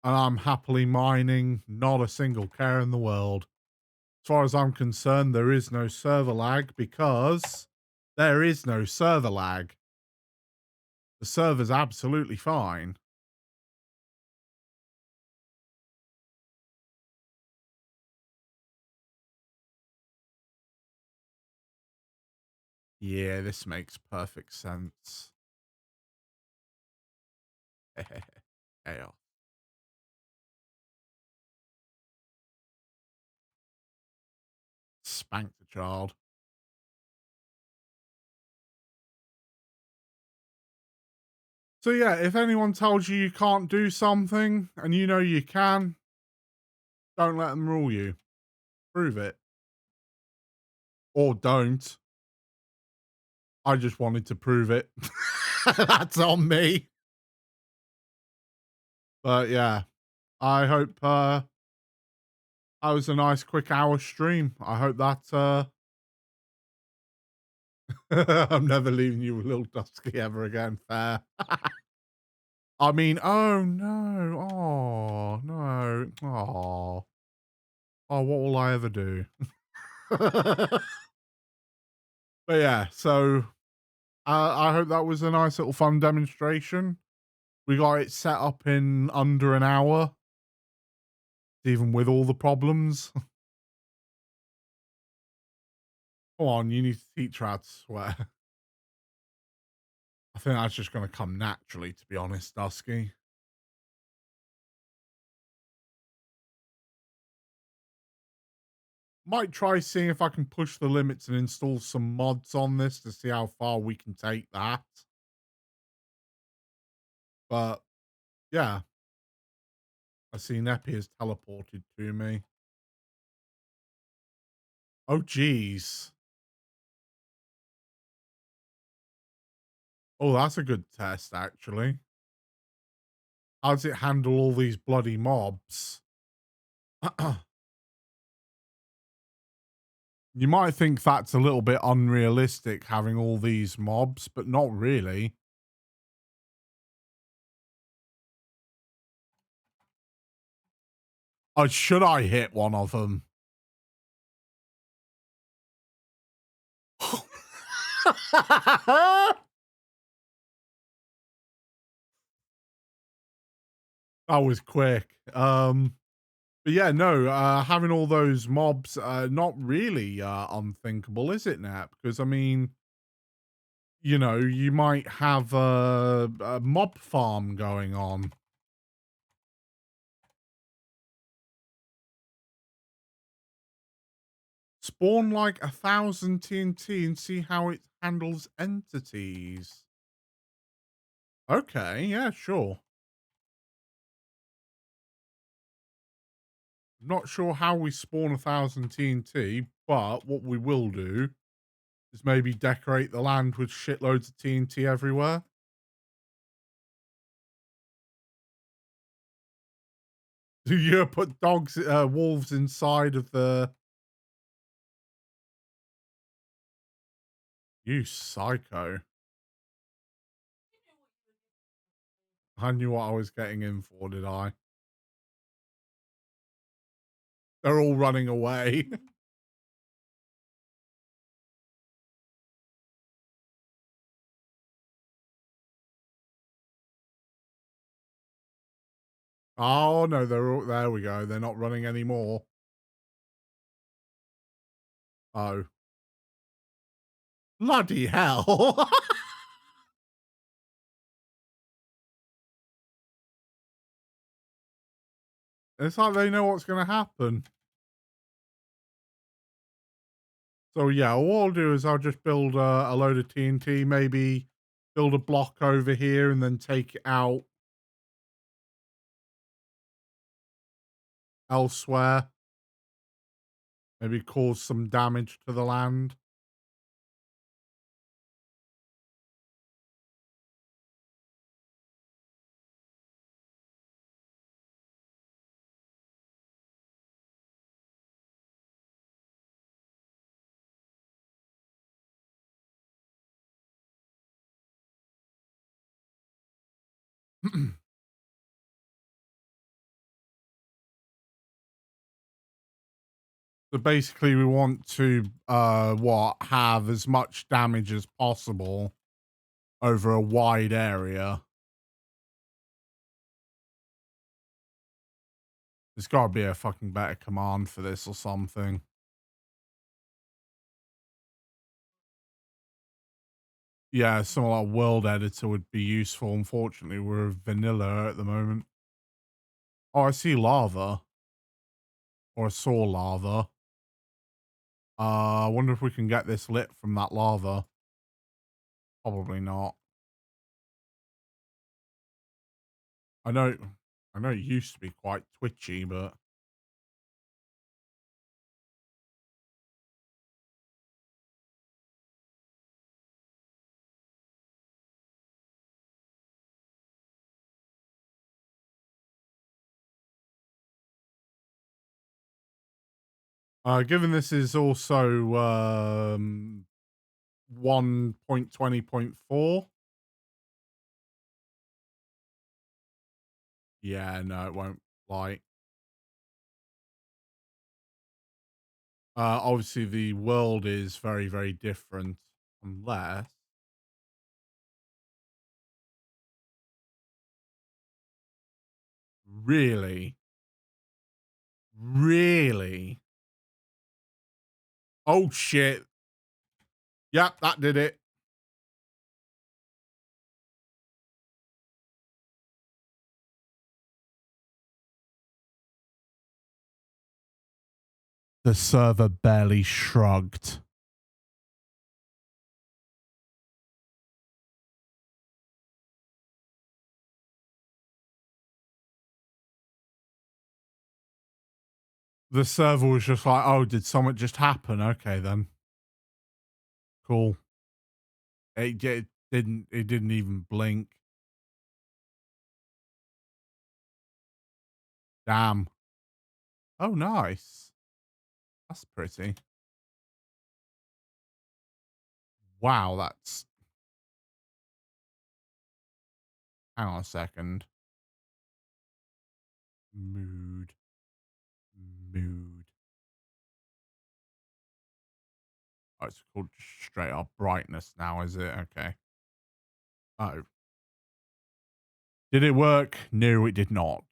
and I'm happily mining, not a single care in the world. As far as I'm concerned, there is no server lag because there is no server lag. The server's absolutely fine. Yeah, this makes perfect sense. Chaos. Spank the child. So yeah, if anyone tells you can't do something and you know you can, don't let them rule you. Prove it. Or don't. I just wanted to prove it. That's on me. But yeah, I hope that was a nice quick hour stream. I hope that I'm never leaving you with little Dusky ever again. Fair. I mean, oh no. Oh no. Oh. Oh, what will I ever do? But yeah, so I hope that was a nice little fun demonstration. We got it set up in under an hour, even with all the problems. Come on, you need to teach her how to swear. I think that's just going to come naturally, to be honest, Dusky. Might try seeing if I can push the limits and install some mods on this to see how far we can take that. But yeah, I see Neppy has teleported to me. Oh, geez. Oh, that's a good test, actually. How does it handle all these bloody mobs? You might think that's a little bit unrealistic having all these mobs, but not really. Oh, should I hit one of them? That was quick. But yeah, no, having all those mobs, not really unthinkable, is it, Nat? Because I mean, you know, you might have a mob farm going on. Spawn like 1,000 TNT and see how it handles entities. Okay, yeah, sure. Not sure how we spawn 1,000 TNT, but what we will do is maybe decorate the land with shitloads of TNT everywhere. Do you put wolves inside of the... You psycho. I knew what I was getting in for, did I? They're all running away. Oh, no, they're all... There we go. They're not running anymore. Oh. Bloody hell. It's like they know what's going to happen. So yeah, all I'll do is I'll just build a load of TNT, maybe build a block over here and then take it out elsewhere. Maybe cause some damage to the land. So basically we want to have as much damage as possible over a wide area. There's got to be a fucking better command for this or something. Yeah, something like world editor would be useful. Unfortunately, we're vanilla at the moment. Oh, I see lava. Or I saw lava. I wonder if we can get this lit from that lava. Probably not. I know I know it used to be quite twitchy, but given this is also 1.20.4. Yeah, no, it won't light. Obviously the world is very, very different unless really, really. Oh shit. Yep, that did it. The server barely shrugged. The server was just like, oh, did something just happen? Okay, then. Cool. It didn't even blink. Damn. Oh, nice. That's pretty. Wow, that's hang on a second. Mood. Mood. Oh, it's called straight up brightness now, is it? Okay. Oh. Did it work? No, it did not.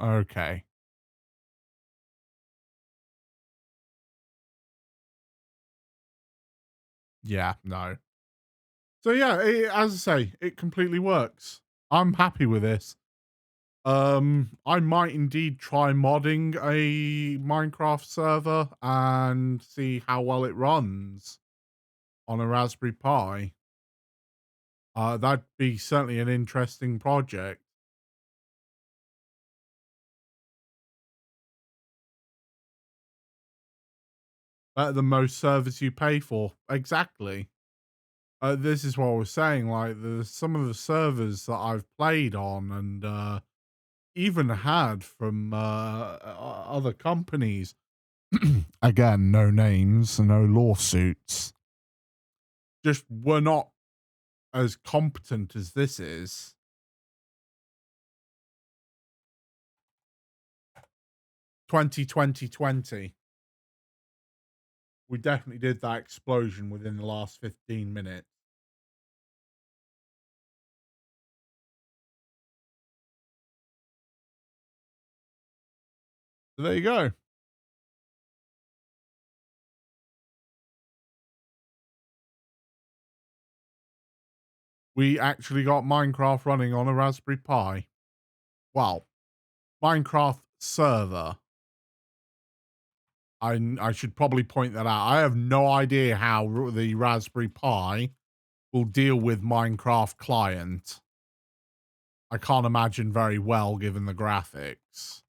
Okay. Yeah, no. So yeah, as I say, it completely works. I'm happy with this. I might indeed try modding a Minecraft server and see how well it runs on a Raspberry Pi. That'd be certainly an interesting project. Better than most servers you pay for. Exactly. This is what I was saying. Like, there's some of the servers that I've played on and even had from other companies. Again, no names, no lawsuits. Just were not as competent as this is. 2020. We definitely did that explosion within the last 15 minutes. So there you go. We actually got Minecraft running on a Raspberry Pi. Well, Minecraft server. I should probably point that out. I have no idea how the Raspberry Pi will deal with Minecraft client. I can't imagine very well given the graphics.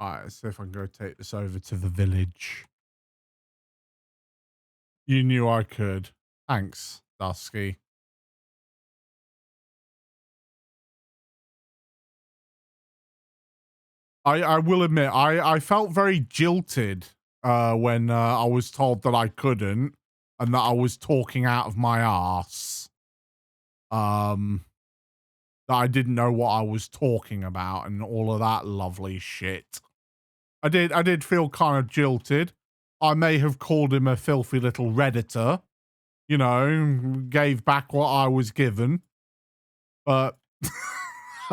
All right, let's see if I can go take this over to the village. You knew I could. Thanks, Dusky. I will admit, I felt very jilted when I was told that I couldn't and that I was talking out of my arse. That I didn't know what I was talking about and all of that lovely shit. I did feel kind of jilted. I may have called him a filthy little Redditor, you know, gave back what I was given. But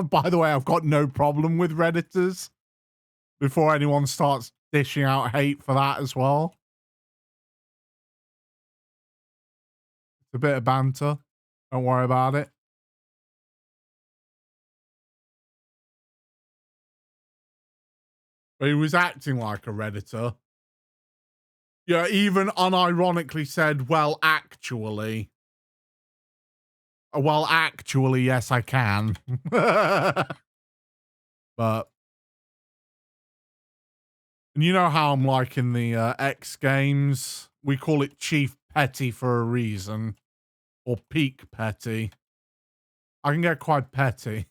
by the way, I've got no problem with Redditors before anyone starts dishing out hate for that as well. It's a bit of banter. Don't worry about it. But he was acting like a Redditor. Yeah, even unironically said, well, actually. Well, actually, yes, I can. But and you know how I'm like in the X games? We call it Chief Petty for a reason. Or Peak Petty. I can get quite petty.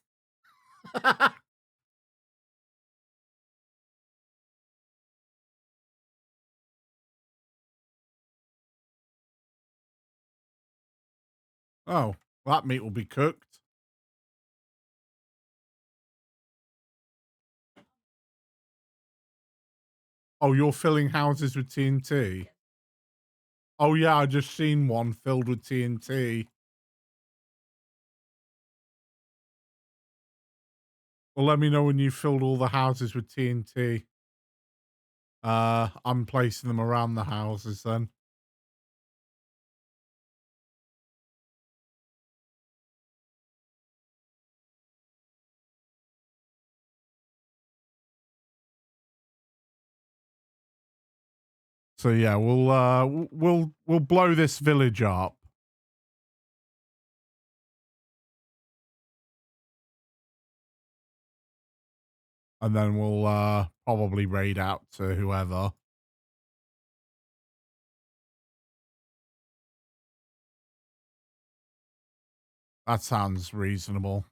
Oh, that meat will be cooked. Oh, you're filling houses with TNT? Oh, yeah, I just seen one filled with TNT. Well, let me know when you filled all the houses with TNT. I'm placing them around the houses then. So yeah, we'll blow this village up. And then we'll probably raid out to whoever. That sounds reasonable.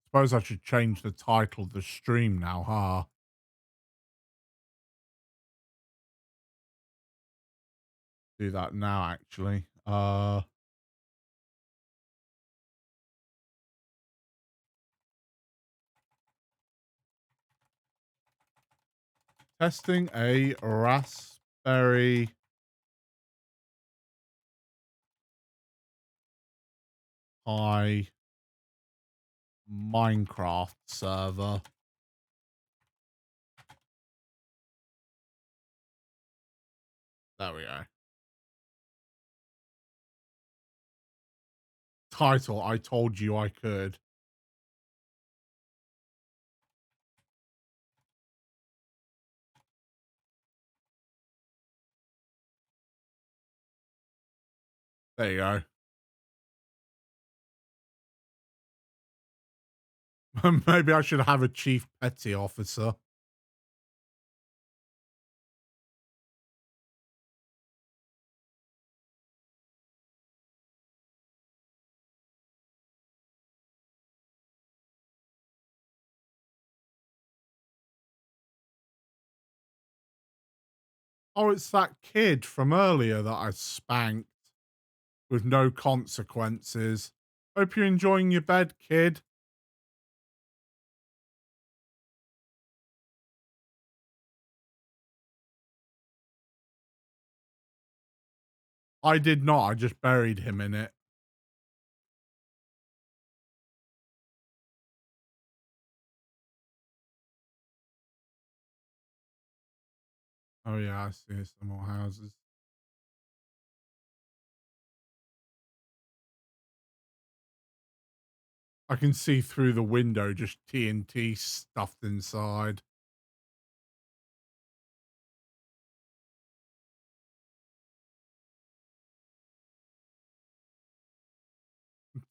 Suppose I should change the title of the stream now, huh? Do that now, actually. Testing a Raspberry Pi Minecraft server. There we go. Title, I told you I could. There you go. Maybe I should have a chief petty officer. Oh, it's that kid from earlier that I spanked with no consequences. Hope you're enjoying your bed, kid. I did not. I just buried him in it. Oh, yeah, I see some more houses. I can see through the window just TNT stuffed inside.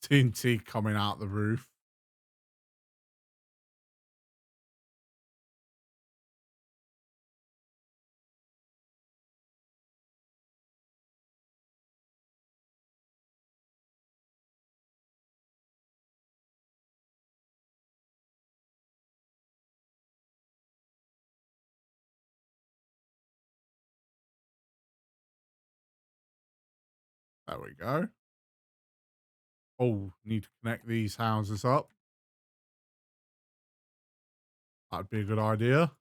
TNT coming out the roof. There we go. Oh, need to connect these houses up. That'd be a good idea.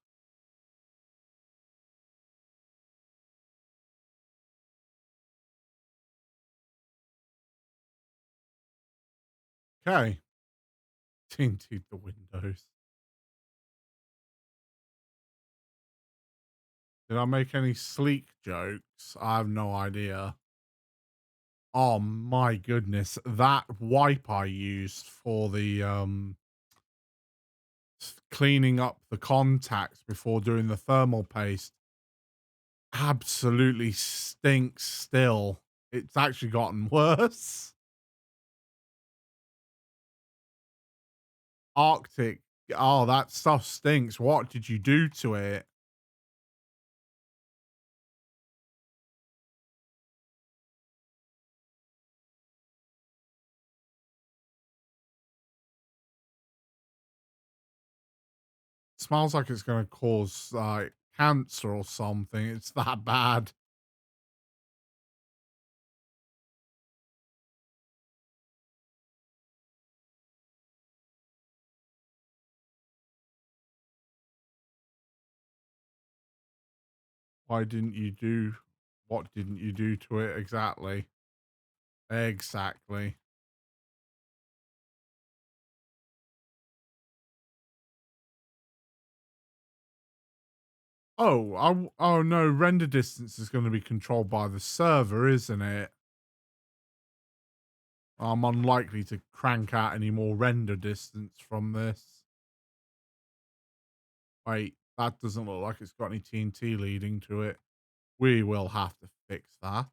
Okay. Tinted the windows. Did I make any sleek jokes? I have no idea. Oh my goodness. That wipe I used for the cleaning up the contacts before doing the thermal paste absolutely stinks still. It's actually gotten worse. Arctic. Oh, that stuff stinks. What did you do to it? Smells like it's going to cause like cancer or something. It's that bad. Why didn't you do what didn't you do to it exactly? Exactly. Oh no, render distance is going to be controlled by the server, isn't it? I'm unlikely to crank out any more render distance from this. Wait, that doesn't look like it's got any TNT leading to it. We will have to fix that.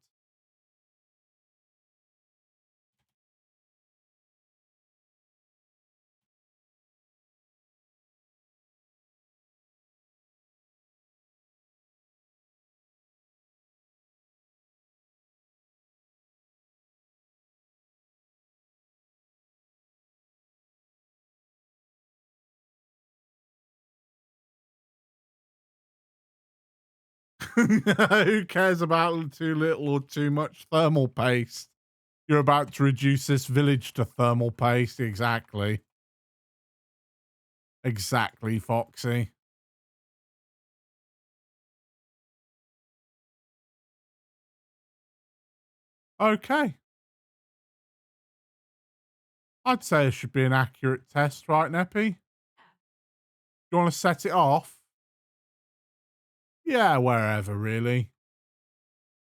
Who cares about too little or too much thermal paste? You're about to reduce this village to thermal paste. Exactly. Exactly, Foxy. Okay. I'd say it should be an accurate test, right, Neppy? You want to set it off? Yeah, wherever, really.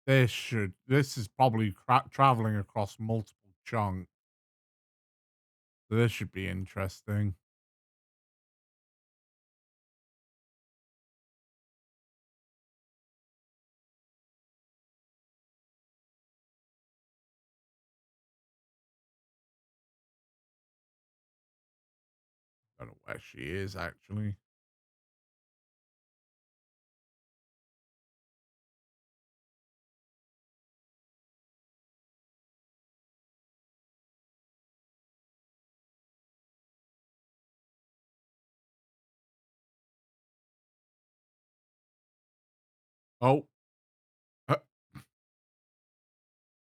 This is probably traveling across multiple chunks. So this should be interesting. I don't know where she is, actually. Oh, uh,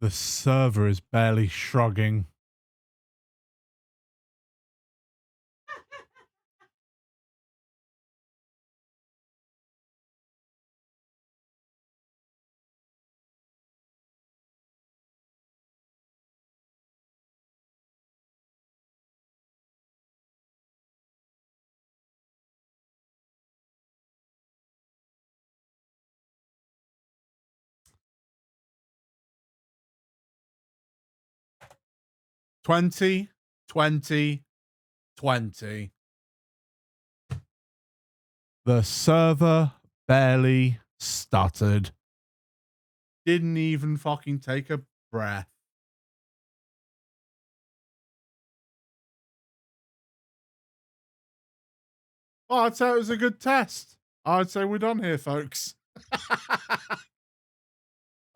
the server is barely shrugging. Twenty, 20, 20. The server barely stuttered. Didn't even fucking take a breath. Oh, I'd say it was a good test. I'd say we're done here, folks.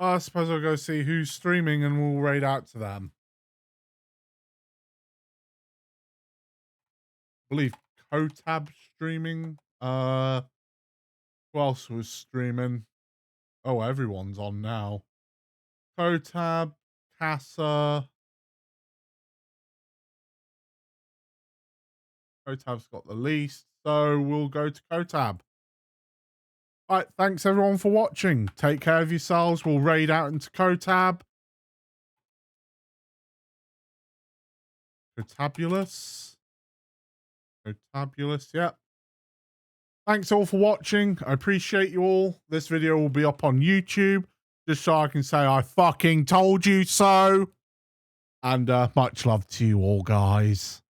I suppose I'll go see who's streaming and we'll raid out to them. I believe Kotab streaming. Who else was streaming? Oh, everyone's on now. Kotab, Casa. Kotab's got the least, so we'll go to Kotab. All right, thanks everyone for watching. Take care of yourselves. We'll raid out into Kotab. Kotabulous. Kotabulous, yep. Thanks all for watching. I appreciate you all. This video will be up on YouTube, just so I can say I fucking told you so. And much love to you all, guys.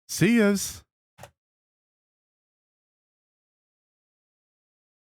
See yas.